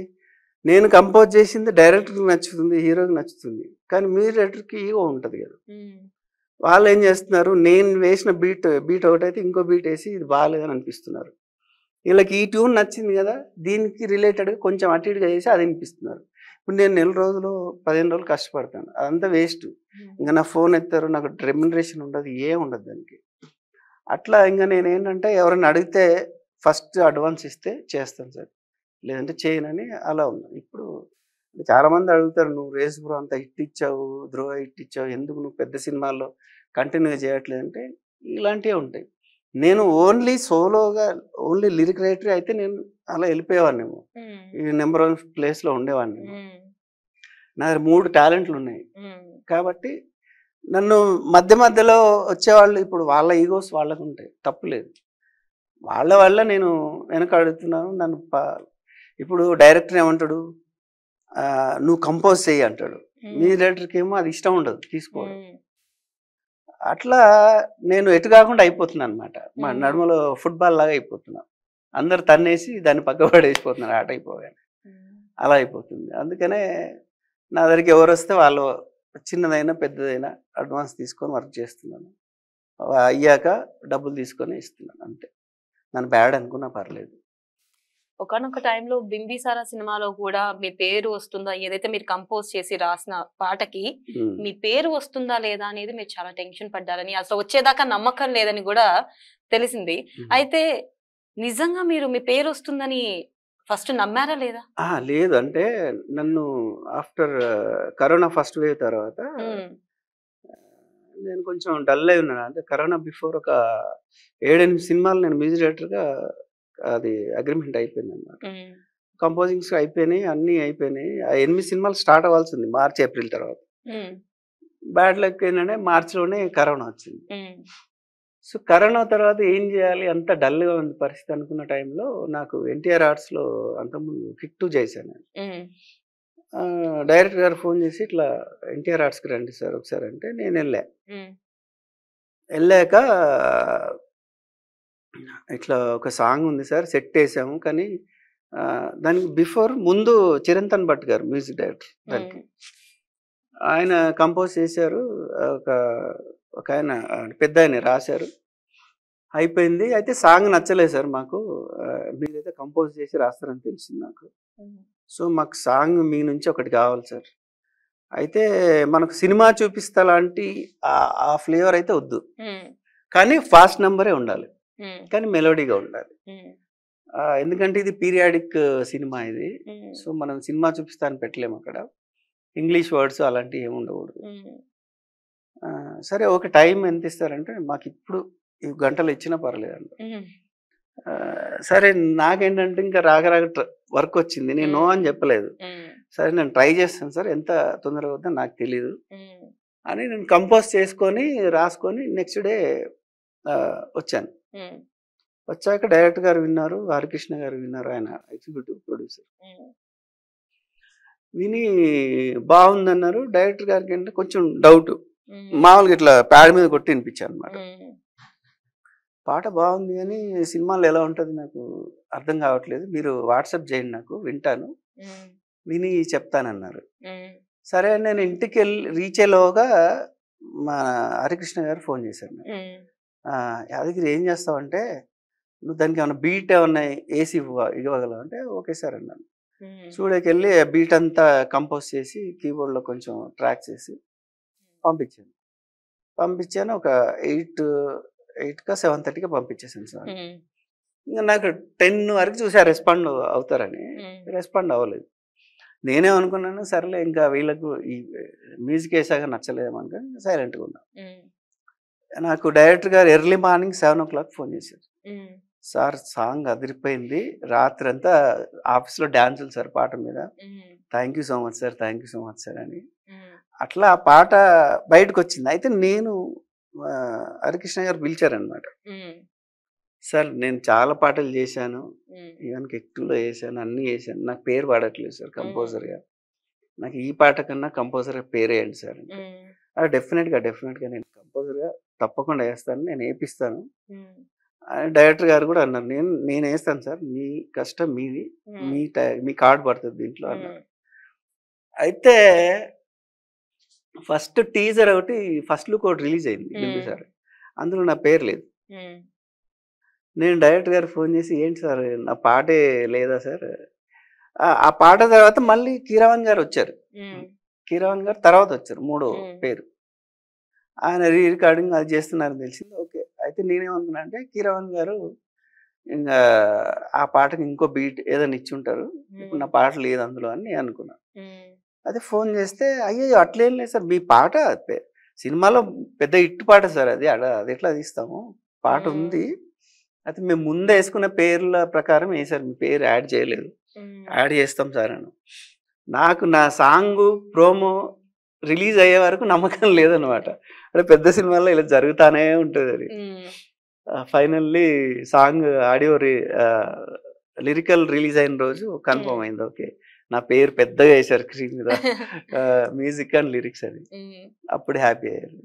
నేను కంపోజ్ చేసింది డైరెక్టర్కి నచ్చుతుంది, హీరోకి నచ్చుతుంది, కానీ మీ డైరెక్టర్కి ఈగో ఉంటుంది కదా. వాళ్ళు ఏం చేస్తున్నారు, నేను వేసిన బీట్ ఒకటైతే ఇంకో బీట్ వేసి ఇది బాగాలేదని అనిపిస్తున్నారు. వీళ్ళకి ఈ ట్యూన్ నచ్చింది కదా, దీనికి రిలేటెడ్గా కొంచెం అటు ఇటుగా చేసి అది వినిపిస్తున్నారు. ఇప్పుడు నేను 1 నెల రోజులు 15 రోజులు కష్టపడతాను, అదంతా వేస్ట్. ఇంకా నా ఫోన్ ఎత్తారు, నాకు రెమ్యునరేషన్ ఉండదు, ఏం ఉండదు దానికి. అట్లా ఇంకా నేను ఏంటంటే ఎవరైనా అడిగితే ఫస్ట్ అడ్వాన్స్ ఇస్తే చేస్తాను సార్, లేదంటే చేయనని అలా ఉంది. ఇప్పుడు చాలామంది అడుగుతారు, నువ్వు రేసు బ్రో అంత హిట్ ఇచ్చావు, ధ్రువ హిట్ ఇచ్చావు, ఎందుకు నువ్వు పెద్ద సినిమాల్లో కంటిన్యూగా చేయట్లేదు అంటే ఇలాంటివే ఉంటాయి. నేను ఓన్లీ సోలోగా ఓన్లీ లిరిక్ రైటర్ అయితే నేను అలా వెళ్ళిపోయేవాడినేమో, ఈ నెంబర్ 1 ప్లేస్లో ఉండేవాడిని. నా దగ్గర 3 టాలెంట్లు ఉన్నాయి. కాబట్టి నన్ను మధ్య మధ్యలో వచ్చేవాళ్ళు ఇప్పుడు వాళ్ళ ఈగోస్ వాళ్ళకు ఉంటాయి, తప్పులేదు. వాళ్ళ వల్ల నేను వెనకాడుతున్నాను. నన్ను ఇప్పుడు డైరెక్టర్ ఏమంటాడు, నువ్వు కంపోజ్ చెయ్యి అంటాడు. మీ డైరెక్టర్కి ఏమో అది ఇష్టం ఉండదు, తీసుకోవడం. అట్లా నేను ఎటు కాకుండా అయిపోతున్నాను అనమాట. మా నడుమలో ఫుట్బాల్ లాగా అయిపోతున్నాను. అందరు తన్నేసి దాన్ని పక్క పడేసిపోతున్నారు ఆట అయిపోగానే. అలా అయిపోతుంది. అందుకనే నా దగ్గరికి ఎవరు వస్తే వాళ్ళు చిన్నదైనా పెద్దదైనా అడ్వాన్స్ తీసుకొని వర్క్ చేస్తున్నాను. అయ్యాక డబ్బులు తీసుకొని ఇస్తున్నాను అంతే. నన్ను బ్యాడ్ అనుకున్నా పర్లేదు. ఒకనొక టైంలో బింబిసారా సినిమాలో కూడా మీ పేరు వస్తుందా, ఏదైతే మీరు కంపోజ్ చేసి రాసిన పాటకి మీ పేరు వస్తుందా లేదా అనేది మీరు చాలా టెన్షన్ పడ్డారని, అసలు వచ్చేదాకా నమ్మకం లేదని కూడా తెలిసింది. అయితే నిజంగా మీరు మీ పేరు వస్తుందని ఫస్ట్ నమ్మారా లేదా? లేదు, అంటే నన్ను ఆఫ్టర్ కరోనా ఫస్ట్ వేవ్ తర్వాత నేను కొంచెం డల్ అయి ఉన్నాను. అంటే కరోనా బిఫోర్ ఒక 7-8 సినిమాలు నేను మ్యూజిక్ డైరెక్టర్గా అది అగ్రిమెంట్ అయిపోయింది అనమాట. కంపోజింగ్స్ అయిపోయినాయి, అన్నీ అయిపోయినాయి. ఆ 8 సినిమాలు స్టార్ట్ అవ్వాల్సింది మార్చ్ ఏప్రిల్ తర్వాత. బ్యాడ్ లక్ ఏంటంటే మార్చిలోనే కరోనా వచ్చింది. సో కరోనా తర్వాత ఏం చేయాలి, అంత డల్గా ఉంది పరిస్థితి అనుకున్న టైంలో నాకు ఎన్టీఆర్ ఆర్ట్స్లో అంతకుముందు కిక్ 2 చేశాను నేను. డైరెక్టర్ గారు ఫోన్ చేసి ఇట్లా ఎన్టీఆర్ ఆర్ట్స్కి రండి సార్ ఒకసారి అంటే నేను వెళ్ళాక ఇట్లా ఒక సాంగ్ ఉంది సార్, సెట్ వేసాము. కానీ దానికి బిఫోర్ ముందు చిరంతన్ భట్ గారు మ్యూజిక్ డైరెక్టర్, దానికి ఆయన కంపోజ్ చేశారు. ఒక ఆయన పెద్ద ఆయన రాశారు, అయిపోయింది. అయితే సాంగ్ నచ్చలేదు సార్ మాకు, మీరైతే కంపోజ్ చేసి రాస్తారని తెలిసింది నాకు. సో మాకు సాంగ్ మీ నుంచి ఒకటి కావాలి సార్. అయితే మనకు సినిమా చూపిస్తా లాంటి ఆ ఫ్లేవర్ అయితే వద్దు, కానీ ఫాస్ట్ నెంబరే ఉండాలి, కానీ మెలోడీగా ఉండాలి. ఎందుకంటే ఇది పీరియాడిక్ సినిమా ఇది. సో మనం సినిమా చూపిస్తా అని పెట్టలేము అక్కడ, ఇంగ్లీష్ వర్డ్స్ అలాంటివి ఏమి ఉండకూడదు. సరే ఓకే, టైం ఎంత ఇస్తారంటే మాకు ఇప్పుడు ఈ గంటలు ఇచ్చినా పర్లేదండి. సరే నాకేంటంటే ఇంకా రాక వర్క్ వచ్చింది, నేను నో అని చెప్పలేదు. సరే నేను ట్రై చేస్తాను సార్, ఎంత తొందరగా అవుతుందో నాకు తెలీదు అని నేను కంపోజ్ చేసుకొని రాసుకొని నెక్స్ట్ డే వచ్చాను. వచ్చాక డైరెక్టర్ గారు విన్నారు, హరికృష్ణ గారు విన్నారు, ఆయన ఎగ్జిక్యూటివ్ ప్రొడ్యూసర్. విని బాగుందన్నారు. డైరెక్టర్ గారికి అంటే కొంచెం డౌట్, మామూలుగా ఇట్లా ప్యాడ్ మీద కొట్టి వినిపించాను అనమాట. పాట బాగుంది కానీ సినిమాలో ఎలా ఉంటుంది నాకు అర్థం కావట్లేదు, మీరు వాట్సాప్ చేయండి నాకు, వింటాను, విని చెప్తానన్నారు. సరే నేను ఇంటికి రీచ్ అయ్యేలోగా మా హరికృష్ణ గారు ఫోన్ చేశారు. యాదగిరి ఏం చేస్తావంటే నువ్వు దానికి ఏమన్నా బీట్ ఏమన్నా వేసి ఇవ్వగలవు అంటే ఓకే సార్ అన్నాను. స్టూడియోకి వెళ్ళి బీట్ అంతా కంపోజ్ చేసి కీబోర్డ్లో కొంచెం ట్రాక్ చేసి పంపించాను. ఒక 8కా 7:30కి పంపించేసాను సార్. ఇంకా నాకు 10 వరకు చూసా రెస్పాండ్ అవుతారని, రెస్పాండ్ అవ్వలేదు. నేనేమనుకున్నాను సరేలే ఇంకా వీళ్ళకు ఈ మ్యూజిక్ వేసాక నచ్చలేదనుక సైలెంట్గా ఉన్నా. నాకు డైరెక్టర్ గారు ఎర్లీ మార్నింగ్ 7 o'clock ఫోన్ చేశారు. సార్ సాంగ్ అదిరిపోయింది, రాత్రి అంతా ఆఫీస్లో డ్యాన్సులు సార్ పాట మీద, thank you so much sir, thank you so much sir అని. అట్లా ఆ పాట బయటకు వచ్చింది. అయితే నేను హరికృష్ణ గారు పిలిచారనమాట. సార్ నేను చాలా పాటలు చేశాను, ఈవెన్ కిక్ 2లో వేసాను, అన్నీ వేసాను, నాకు పేరు పాడట్లేదు సార్ కంపోజర్గా, నాకు ఈ పాట కన్నా కంపోజర్గా పేరు వేయండి సార్ అంటే, డెఫినెట్గా నేను కంపోజర్గా తప్పకుండా వేస్తాను, నేను వేపిస్తాను. డైరెక్టర్ గారు కూడా అన్నారు, నేను వేస్తాను సార్, మీ కష్టం మీది, మీ కార్డు పడుతుంది దీంట్లో అన్నారు. అయితే ఫస్ట్ టీజర్ ఒకటి, ఫస్ట్ లుక్ ఒకటి రిలీజ్ అయింది బింబిసారా, అందులో నా పేరు లేదు. నేను డైరెక్టర్ గారు ఫోన్ చేసి ఏంటి సార్ నా పాటే లేదా సార్, ఆ పాట తర్వాత మళ్ళీ కీరవాణి గారు వచ్చారు. కీరవాణి గారు తర్వాత వచ్చారు, 3వ పేరు. ఆయన రికార్డింగ్ అది చేస్తున్నారని తెలిసింది. ఓకే, అయితే నేనేమనుకున్నా అంటే కీరవాణి గారు ఇంకా ఆ పాటకి ఇంకో బీట్ ఏదైనా ఇచ్చి ఉంటారు, ఇప్పుడు నా పాట లేదు అందులో అని నేను అనుకున్నా. అదే ఫోన్ చేస్తే అయ్యో అట్లేం లేదు సార్, మీ పాట సినిమాలో పెద్ద హిట్ పాట సార్, అది ఎట్లా తీస్తాము, పాట ఉంది, అయితే మేము ముందే వేసుకున్న పేర్ల ప్రకారం వేసారు, మీ పేరు యాడ్ చేయలేదు, యాడ్ చేస్తాం సార్ అని. నాకు నా సాంగ్ ప్రోమో రిలీజ్ అయ్యే వరకు నమ్మకం లేదనమాట. అంటే పెద్ద సినిమాల్లో ఇలా జరుగుతానే ఉంటుంది అది. Finally song audio lyrical release అయిన రోజు కన్ఫర్మ్ అయింది. ఓకే, నా పేరు పెద్దగా వేశారు స్క్రీన్ మీద, మ్యూజిక్ అండ్ లిరిక్స్ అని. అప్పుడు హ్యాపీ అయ్యారు.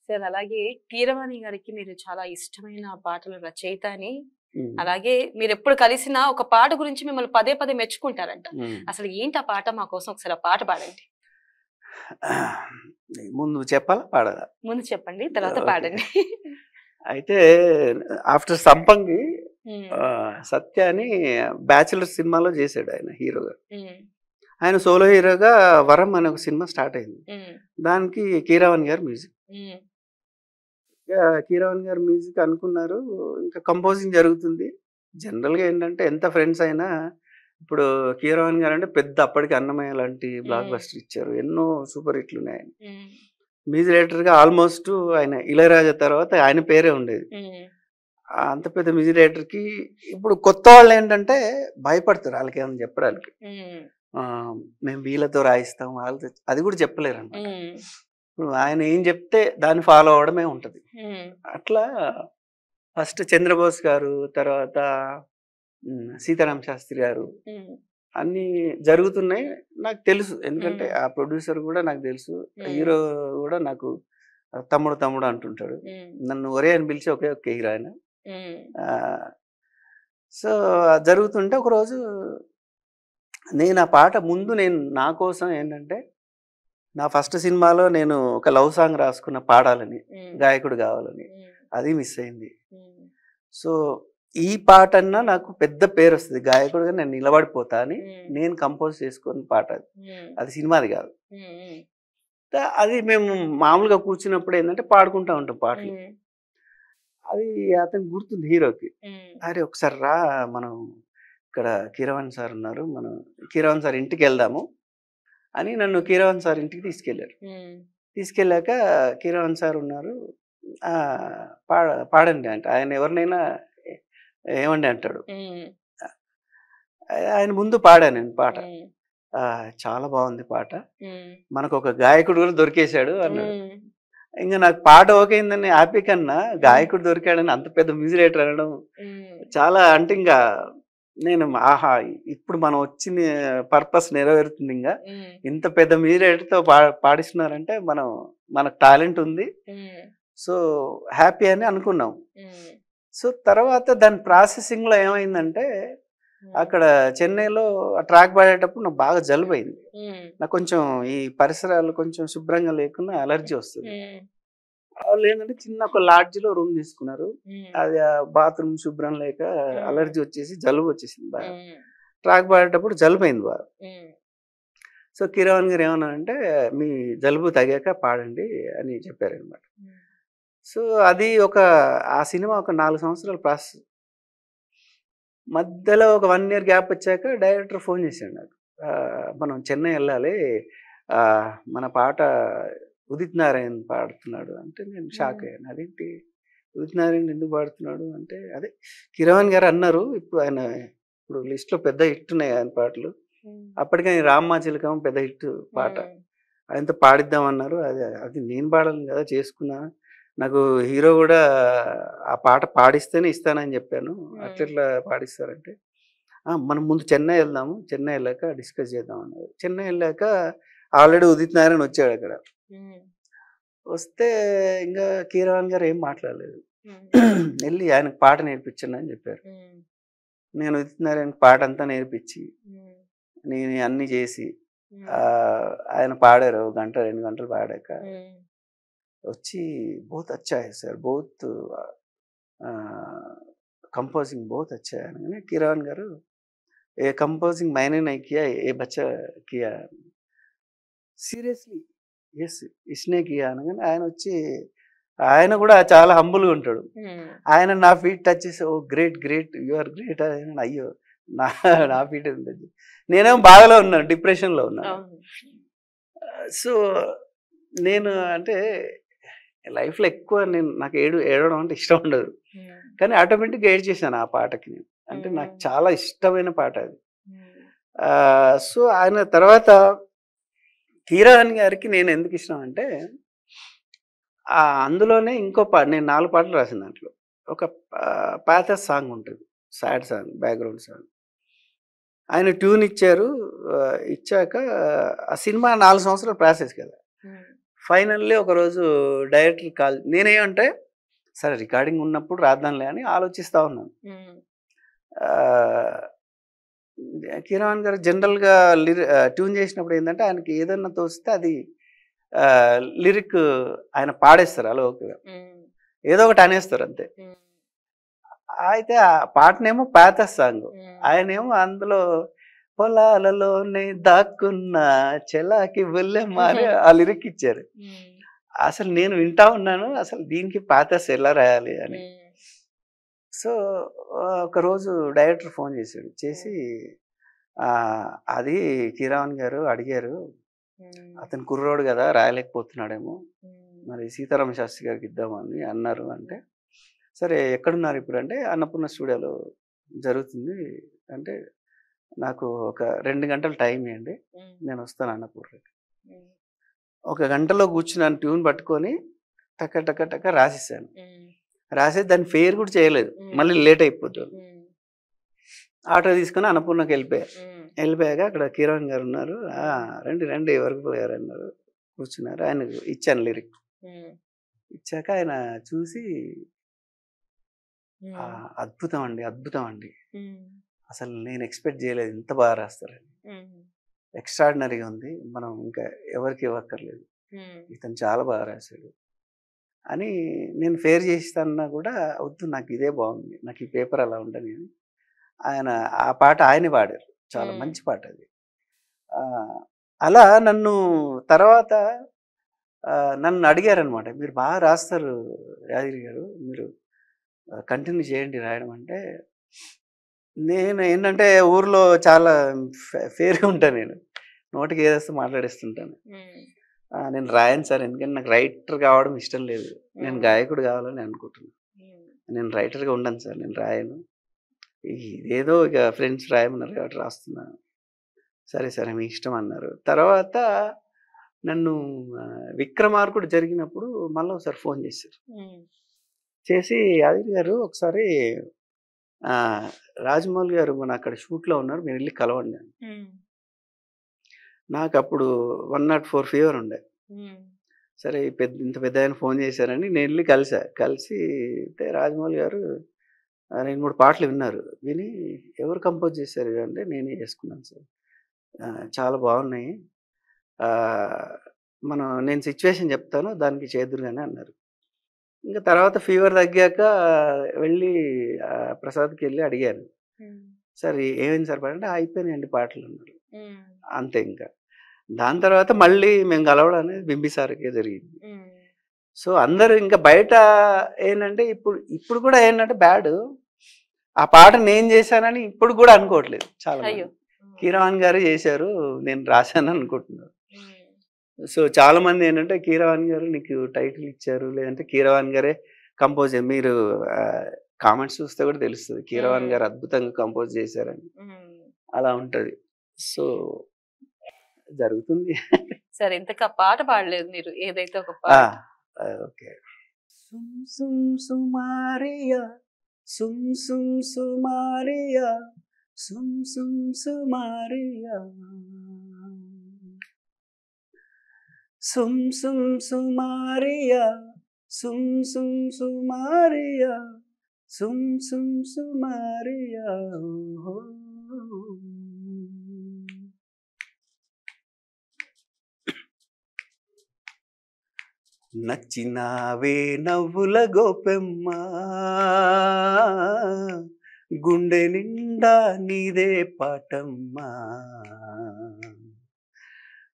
సార్ అలాగే కీరవాణి గారికి మీరు చాలా ఇష్టమైన పాటల రచయిత అని, అలాగే మీరు ఎప్పుడు కలిసినా ఒక పాట గురించి మిమ్మల్ని పదే పదే మెచ్చుకుంటారంట. అసలు ఏంటి ఆ పాట? మా కోసం ఒకసారి ఆ పాట పాడండి. ముందు చెప్పాలా పాడాలా? ముందు చెప్పండి, తర్వాత పాడండి. అయితే ఆఫ్టర్ సంపంగి సత్య అని బ్యాచులర్ సినిమాలో చేశాడు ఆయన హీరోగా. ఆయన సోలో హీరోగా వరం అనే ఒక సినిమా స్టార్ట్ అయింది. దానికి కీరవాణి గారు మ్యూజిక్. కీరవాణి గారు మ్యూజిక్ అనుకున్నారు. ఇంకా కంపోజింగ్ జరుగుతుంది. జనరల్గా ఏంటంటే ఎంత ఫ్రెండ్స్ అయినా, ఇప్పుడు కీరవాణి గారు అంటే పెద్ద అప్పటికి అన్నమయ్య లాంటి బ్లాక్ బస్టర్ ఇచ్చారు, ఎన్నో సూపర్ హిట్లు ఉన్నాయి. మ్యూజిక్ డైరెక్టర్గా ఆల్మోస్ట్ ఆయన ఇళయరాజా తర్వాత ఆయన పేరే ఉండేది. అంత పెద్ద మ్యూజిక్ డైరెక్టర్కి ఇప్పుడు కొత్త వాళ్ళు ఏంటంటే భయపడతారు వాళ్ళకి ఏమైనా చెప్పడానికి. మేము వీళ్ళతో రాయిస్తాం, వాళ్ళతో, అది కూడా చెప్పలేరు అన్నమాట. ఇప్పుడు ఆయన ఏం చెప్తే దాన్ని ఫాలో అవడమే ఉంటుంది. అట్లా ఫస్ట్ చంద్రబోస్ గారు, తర్వాత సీతారామ శాస్త్రి గారు, అన్నీ జరుగుతున్నాయి. నాకు తెలుసు, ఎందుకంటే ఆ ప్రొడ్యూసర్ కూడా నాకు తెలుసు, హీరో కూడా నాకు తమ్ముడు తమ్ముడు అంటుంటాడు. నన్ను ఒరే అని పిలిచి ఒకే ఒకే హీరో ఆయన. సో జరుగుతుంటే ఒకరోజు నేను ఆ పాట ముందు నా కోసం ఏంటంటే, నా ఫస్ట్ సినిమాలో నేను ఒక లవ్ సాంగ్ రాసుకున్న, పాడాలని, గాయకుడు కావాలని, అది మిస్ అయింది. సో ఈ పాట అన్నా నాకు పెద్ద పేరు వస్తుంది, గాయకుడుగా నేను నిలబడిపోతా అని నేను కంపోజ్ చేసుకున్న పాట అది. అది సినిమాది కాదు. అది మేము మామూలుగా కూర్చున్నప్పుడు ఏంటంటే పాడుకుంటా ఉంటాం పాటలు. అది అతనికి గుర్తుంది హీరోకి. అరే ఒకసారి రా, మనం ఇక్కడ కీరవాణి సార్ ఉన్నారు, మనం కీరవాణి సార్ ఇంటికి వెళ్దాము అని నన్ను కీరవాణి సార్ ఇంటికి తీసుకెళ్ళారు. తీసుకెళ్ళాక కీరవాణి సార్ ఉన్నారు, పాడండి అంటే, ఆయన ఎవరినైనా ఏమండి అంటాడు. ఆయన ముందు పాడాను నేను పాట. చాలా బాగుంది పాట, మనకు ఒక గాయకుడు కూడా దొరికేశాడు అన్నాడు. ఇంకా నాకు పాట ఓకే అయిందని హ్యాపీ కన్నా, గాయకుడు దొరికాడని అంత పెద్ద మ్యూజిక్ డైరెక్టర్ అనడం చాలా, అంటే ఇంకా నేను ఆహా, ఇప్పుడు మనం వచ్చిన పర్పస్ నెరవేరుతుంది. ఇంకా ఇంత పెద్ద మ్యూజిక్ డైరెక్టర్తో పాడిస్తున్నారంటే మనకు టాలెంట్ ఉంది, సో హ్యాపీ అని అనుకున్నాం. సో తర్వాత దాని ప్రాసెసింగ్లో ఏమైందంటే, అక్కడ చెన్నైలో ట్రాక్ పాడేటప్పుడు నాకు బాగా జలుబు అయింది. నాకు కొంచెం ఈ పరిసరాలు కొంచెం శుభ్రంగా లేకుండా అలర్జీ వస్తుంది. వాళ్ళు ఏంటంటే చిన్న ఒక లాడ్జిలో రూమ్ తీసుకున్నారు. అది బాత్రూమ్ శుభ్రం లేక అలర్జీ వచ్చేసి జలుబు వచ్చేసింది బాగా. ట్రాక్ పాడేటప్పుడు జలుబు అయింది బాగా. సో కీరవాణి గారు ఏమన్నారంటే, మీ జలుబు తగ్గాక పాడండి అని చెప్పారనమాట. సో అది ఆ సినిమా ఒక 4 సంవత్సరాల ప్రాసెస్. మధ్యలో ఒక 1 year గ్యాప్ వచ్చాక డైరెక్టర్ ఫోన్ చేశాడు నాకు, మనం చెన్నై వెళ్ళాలి, మన పాట ఉదిత్ నారాయణ్ పాడుతున్నాడు అంటే. నేను షాక్ అయ్యాను, అదేంటి ఉదిత్ నారాయణ్ ఎందుకు పాడుతున్నాడు అంటే, అదే కీరవాణి గారు అన్నారు, ఇప్పుడు లిస్ట్లో పెద్ద హిట్ ఉన్నాయి ఆయన పాటలు, అప్పటికే రామ్మా చిలకం పెద్ద హిట్ పాట, ఆయనతో పాడిద్దామన్నారు. అది నేను పాడాలి కదా, చేసుకున్నా, నాకు హీరో కూడా ఆ పాట పాడిస్తేనే ఇస్తానని చెప్పాను, అట్లా పాడిస్తారంటే, మనం ముందు చెన్నై వెళ్దాము, చెన్నై వెళ్ళాక డిస్కస్ చేద్దాం అన్నారు. చెన్నై వెళ్ళాక ఆల్రెడీ ఉదిత్ నారాయణ వచ్చాడు అక్కడ. వస్తే ఇంకా కీరవాణి గారు ఏం మాట్లాడలేదు, వెళ్ళి ఆయనకు పాట నేర్పించండి అని చెప్పారు. నేను ఉదిత్ నారాయణకి పాట అంతా నేర్పించి, నేను అన్నీ చేసి, ఆయన పాడారు 1 గంట 2 గంటలు పాడాక వచ్చి, बहुत अच्छा है सर, बहुत कंपोजिंग बहुत अच्छा है అనగానే కిరణ్ గారు, ఏ కంపోజింగ్ मैंने नहीं किया, ये बच्चा किया, సీరియస్లీ ఎస్ ఇస్నే కియా అనగానే ఆయన వచ్చి, ఆయన కూడా చాలా హంబుల్గా ఉంటాడు. ఆయన నా ఫీట్ టచ్ చేసి, oh great great, you are great అని. అయ్యో, నా ఫీట్ ఉంటుంది, నేనేమో బాధలో ఉన్నాను, డిప్రెషన్లో ఉన్నాను. సో నేను అంటే లైఫ్లో ఎక్కువ నాకు ఏడవడం అంటే ఇష్టం ఉండదు, కానీ ఆటోమేటిక్గా ఏడ్ చేశాను ఆ పాటకి నేను. అంటే నాకు చాలా ఇష్టమైన పాట అది. సో ఆయన తర్వాత కీరవాణి గారికి నేను ఎందుకు ఇష్టం అంటే అందులోనే ఇంకో పాట నేను 4 పాటలు రాసిన దాంట్లో. ఒక పాత సాంగ్ ఉంటుంది. Sad song, background song. ఆయన ట్యూన్ ఇచ్చారు. ఇచ్చాక ఆ సినిమా 4 సంవత్సరాల ప్రాసెస్ కదా! ఫైనల్లీ ఒకరోజు డైరెక్టర్ కాల్ నేనేమంటే సరే రికార్డింగ్ ఉన్నప్పుడు రాద్దాంలే అని ఆలోచిస్తా ఉన్నాను. కీరవాణి గారు జనరల్‌గా ట్యూన్ చేసినప్పుడు ఏందంటే ఆయనకి ఏదన్నా తోస్తే అది లిరిక్ ఆయన పాడేస్తారు అలవోకగా. ఏదో ఒకటి అనేస్తారు అంతే. అయితే ఆ పాటనేమో పాత సాంగ్. ఆయనేమో అందులో పొలాలలోనే దాక్కున్న చెలాకి బుల్లెమ్మ అని ఆ లిరిక్ ఇచ్చారు. అసలు నేను వింటా ఉన్నాను. అసలు దీనికి పాతస్ ఎలా రాయాలి అని. సో ఒకరోజు డైరెక్టర్ ఫోన్ చేశాడు. చేసి అది కీరవాణి గారు అడిగారు. అతను కుర్రోడు కదా రాయలేకపోతున్నాడేమో. మరి సీతారామ శాస్త్రి గారికి ఇద్దామని అన్నారు అంటే, సరే ఎక్కడున్నారు ఇప్పుడు అంటే అన్నపూర్ణ స్టూడియోలో జరుగుతుంది అంటే, నాకు ఒక 2 గంటలు టైం ఇవ్వండి, నేను వస్తాను అన్నపూర్ణకి. 1 గంటలో కూర్చున్నాను ట్యూన్ పట్టుకొని టక టక టక రాసేసాను. రాసేసి దాన్ని ఫెయిర్ కూడా చేయలేదు, మళ్ళీ లేట్ అయిపోతుంది. ఆటో తీసుకొని అన్నపూర్ణకి వెళ్ళిపోయాక అక్కడ కీరవాణి గారు ఉన్నారు. రండి రండి వరకు గారు అన్నారు. కూర్చున్నారు. ఆయనకు ఇచ్చాను లిరిక్. ఇచ్చాక ఆయన చూసి అద్భుతం అండి, అద్భుతం అండి, అసలు నేను ఎక్స్పెక్ట్ చేయలేదు ఇంత బాగా రాస్తారని, ఎక్స్ట్రాడినరీగా ఉంది, మనం ఇంకా ఎవరికి ఇవ్వక్కర్లేదు, ఇతను చాలా బాగా రాశాడు అని. నేను ఫేర్ చేస్తానన్నా కూడా వద్దు, నాకు ఇదే బాగుంది, నాకు ఈ పేపర్ అలా ఉండని అని ఆయన ఆ పాట ఆయనే పాడారు. చాలా మంచి పాట అది. అలా నన్ను తర్వాత నన్ను అడిగారనమాట, మీరు బాగా రాస్తారు యాదగిరి గారు, మీరు కంటిన్యూ చేయండి రాయడం అంటే. నేను ఏంటంటే ఊర్లో చాలా ఫేర్గా ఉంటాను, నేను నోటికి ఏదేస్తే మాట్లాడేస్తుంటాను. నేను రాయను సార్, ఎందుకంటే నాకు రైటర్ కావడం ఇష్టం లేదు, నేను గాయకుడు కావాలని అనుకుంటున్నాను, నేను రైటర్గా ఉండను సార్, నేను రాయను, ఏదో ఇక ఫ్రెండ్స్ రాయమన్నారు కాబట్టి రాస్తున్నాను. సరే సరే మీ ఇష్టం అన్నారు. తర్వాత నన్ను విక్రమార్కుడు జరిగినప్పుడు మళ్ళీ ఒకసారి ఫోన్ చేశారు. చేసి యాదగిరి గారు ఒకసారి రాజమౌళి గారు మన అక్కడ షూట్లో ఉన్నారు, మీరు వెళ్ళి కలవండి అని. నాకు అప్పుడు 104 ఫీవర్ ఉండే. సరే ఇంత పెద్ద ఆయన ఫోన్ చేశారని నేను వెళ్ళి కలిసి రాజమౌళి గారు 2-3 పాటలు విన్నారు. విని ఎవరు కంపోజ్ చేశారు అంటే నేనే చేసుకున్నాను సార్, చాలా బాగున్నాయి, నేను సిచ్యువేషన్ చెప్తాను దానికి చేదురు కానీ అన్నారు. ఇంకా తర్వాత ఫీవర్ తగ్గాక వెళ్ళి ప్రసాద్కి వెళ్ళి అడిగాను, సార్ ఏమైంది సార్ అంటే అయిపోయినాయండి పాటలు అన్నారు. అంతే. ఇంకా దాని తర్వాత మళ్ళీ మేము కలవడం అనేది బింబిసారకే జరిగింది. సో అందరూ ఇంకా బయట ఏంటంటే ఇప్పుడు కూడా ఏంటంటే బ్యాడ్, ఆ పాట నేను చేశానని ఇప్పుడు కూడా అనుకోవట్లేదు చాలా మంది. కీరవాణి గారు చేశారు, నేను రాశాను అనుకుంటున్నారు. సో చాలా మంది ఏంటంటే కీరవాణి గారు నీకు టైటిల్ ఇచ్చారు, లేదంటే కీరవాణి గారే కంపోజ్, మీరు కామెంట్స్ చూస్తే కూడా తెలుస్తుంది కీరవాణి గారు అద్భుతంగా కంపోజ్ చేశారని, అలా ఉంటది. సో జరుగుతుంది. సరే ఇంతకా పాట పాడలేదు మీరు, ఏదైతే ఒక పాట. ఓకే. సుమ్ సుమ్ సుమారియా సుమ్ సుమ్ సుమారియా సుమ్ సుమ్ సుమారియా సుమ్ సుమ్ సుమారియా సుమ్ సుమ్ సుమారియా సుమ్ సుమ్ సుమారియా నచ్చినావే నవ్వుల గోపెమ్మ, గుండె నిండా నీదే పాటమ్మా,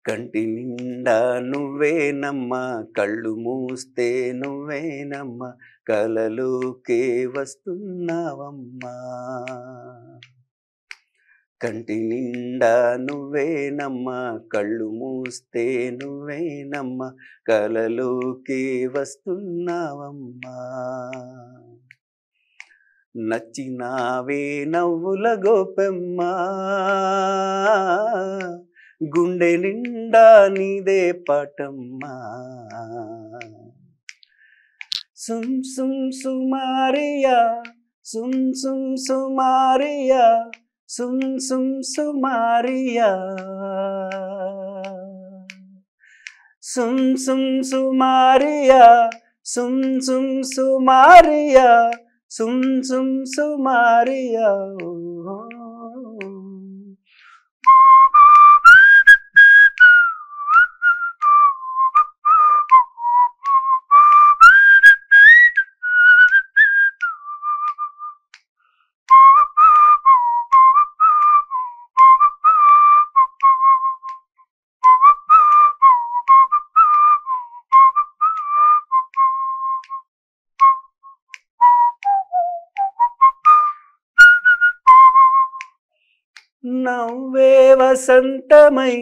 కంటి నిండా నువ్వేనమ్మా, కళ్ళు మూస్తే నువ్వేనమ్మా, కలలోకే వస్తున్నావమ్మా, కంటి నిండా నువ్వేనమ్మా, కళ్ళు మూస్తే నువ్వేనమ్మా, కలలోకి వస్తున్నావమ్మా, నచ్చినావే నవ్వుల గోపెమ్మ, గుండె నిండా నీదే పాటమ్మా. సుమ్ సుమ్ సుమారియా, సుమ్ సుమ్ సుమారియా, సుమ్ సుమ్ సుమారియా, సుమ్ సుమ్ సుమారియా, సుమ్ సుమ్ సుమారియా, సుమ్ సుమ్ సుమారియా. నవ్వే వసంతమై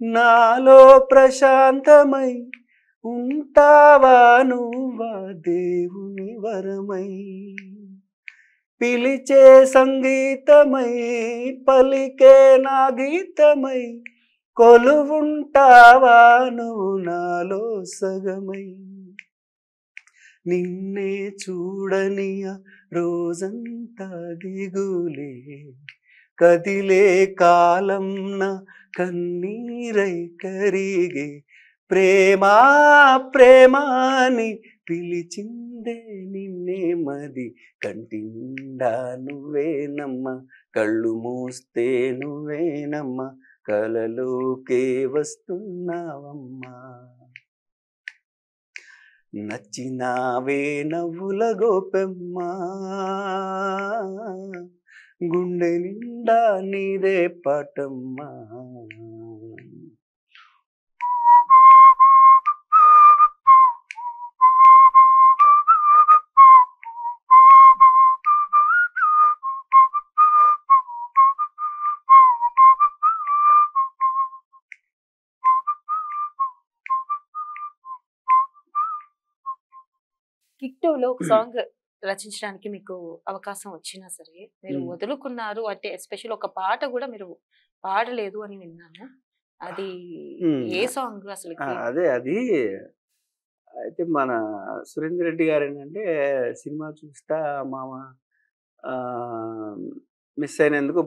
నాలో ప్రశాంతమై, ఉంటావా నువ్వా దేవుని వరమై. పిలిచే సంగీతమై పలికే నా గీతమై, కొలువుంటావా నువ్వు నాలో సగమై. నిన్నే చూడని రోజంతా దిగులే, కదిలే కాలం నా కన్నీరై కరిగే. ప్రేమా ప్రేమాని పిలిచిందే నిన్నే మది, కంటి నిండా నువ్వేనమ్మ, కళ్ళు మూస్తే నువ్వేనమ్మ, కలలోకే వస్తున్నావమ్మా. నచ్చినావే నవ్వుల గోపెమ్మ, గుండె నిండా నీదే పాటమ్మా. కిక్ 2లో ఒక సాంగ్ రచించడానికి మీకు అవకాశం వచ్చినా సరే మీరు వదులుకున్నారు అంటే ఎస్పెషల్ ఒక పాట కూడా మీరు పాడలేదు అని విన్నాను. అది ఏ సాంగ్ అసలు? అదే అది అయితే మన సురేందర్ రెడ్డి గారు ఏంటంటే సినిమా చూస్తా మామ మిస్ అయినందుకు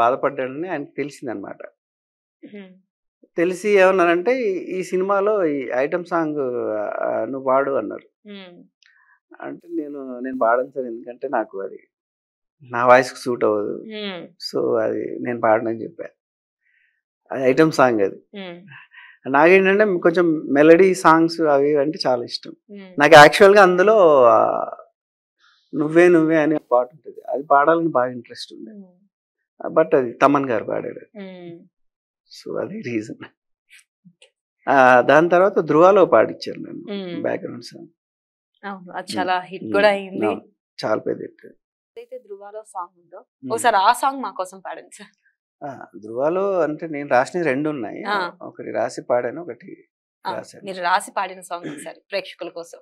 బాధపడ్డాడని ఆయనకు తెలిసిందనమాట. తెలిసి ఏమన్నారంటే ఈ సినిమాలో ఈ ఐటమ్ సాంగ్ నువ్వు పాడు అన్నారు. అంటే నేను పాడను సార్, ఎందుకంటే నాకు అది నా వాయిస్కి సూట్ అవ్వదు, సో అది నేను పాడనని చెప్పాను. అది ఐటమ్ సాంగ్. అది నాకేంటంటే కొంచెం మెలడీ సాంగ్స్ అవి అంటే చాలా ఇష్టం. నాకు యాక్చువల్గా అందులో నువ్వే నువ్వే అనే పాట ఉంటుంది, అది పాడాలని బాగా ఇంట్రెస్ట్ ఉంది. బట్ అది తమన్ గారు పాడాడు, సో అది రీజన్. దాని తర్వాత ధృవాలో పాడించారు నన్ను బ్యాక్గ్రౌండ్ సాంగ్. అది చాలా హిట్ కూడా అయింది, చాలా పెద్ద హిట్. అయితే ధృవాలో సాంగ్ ఉందో ఒకసారి ఆ సాంగ్ మా కోసం పాడండి సార్. ధృవాలో అంటే నేను రాసిన 2 ఉన్నాయి, ఒకటి రాసి పాడాను, ఒకటి రాశాను. మీరు రాసి పాడిన సాంగ్ ఒకసారి ప్రేక్షకుల కోసం.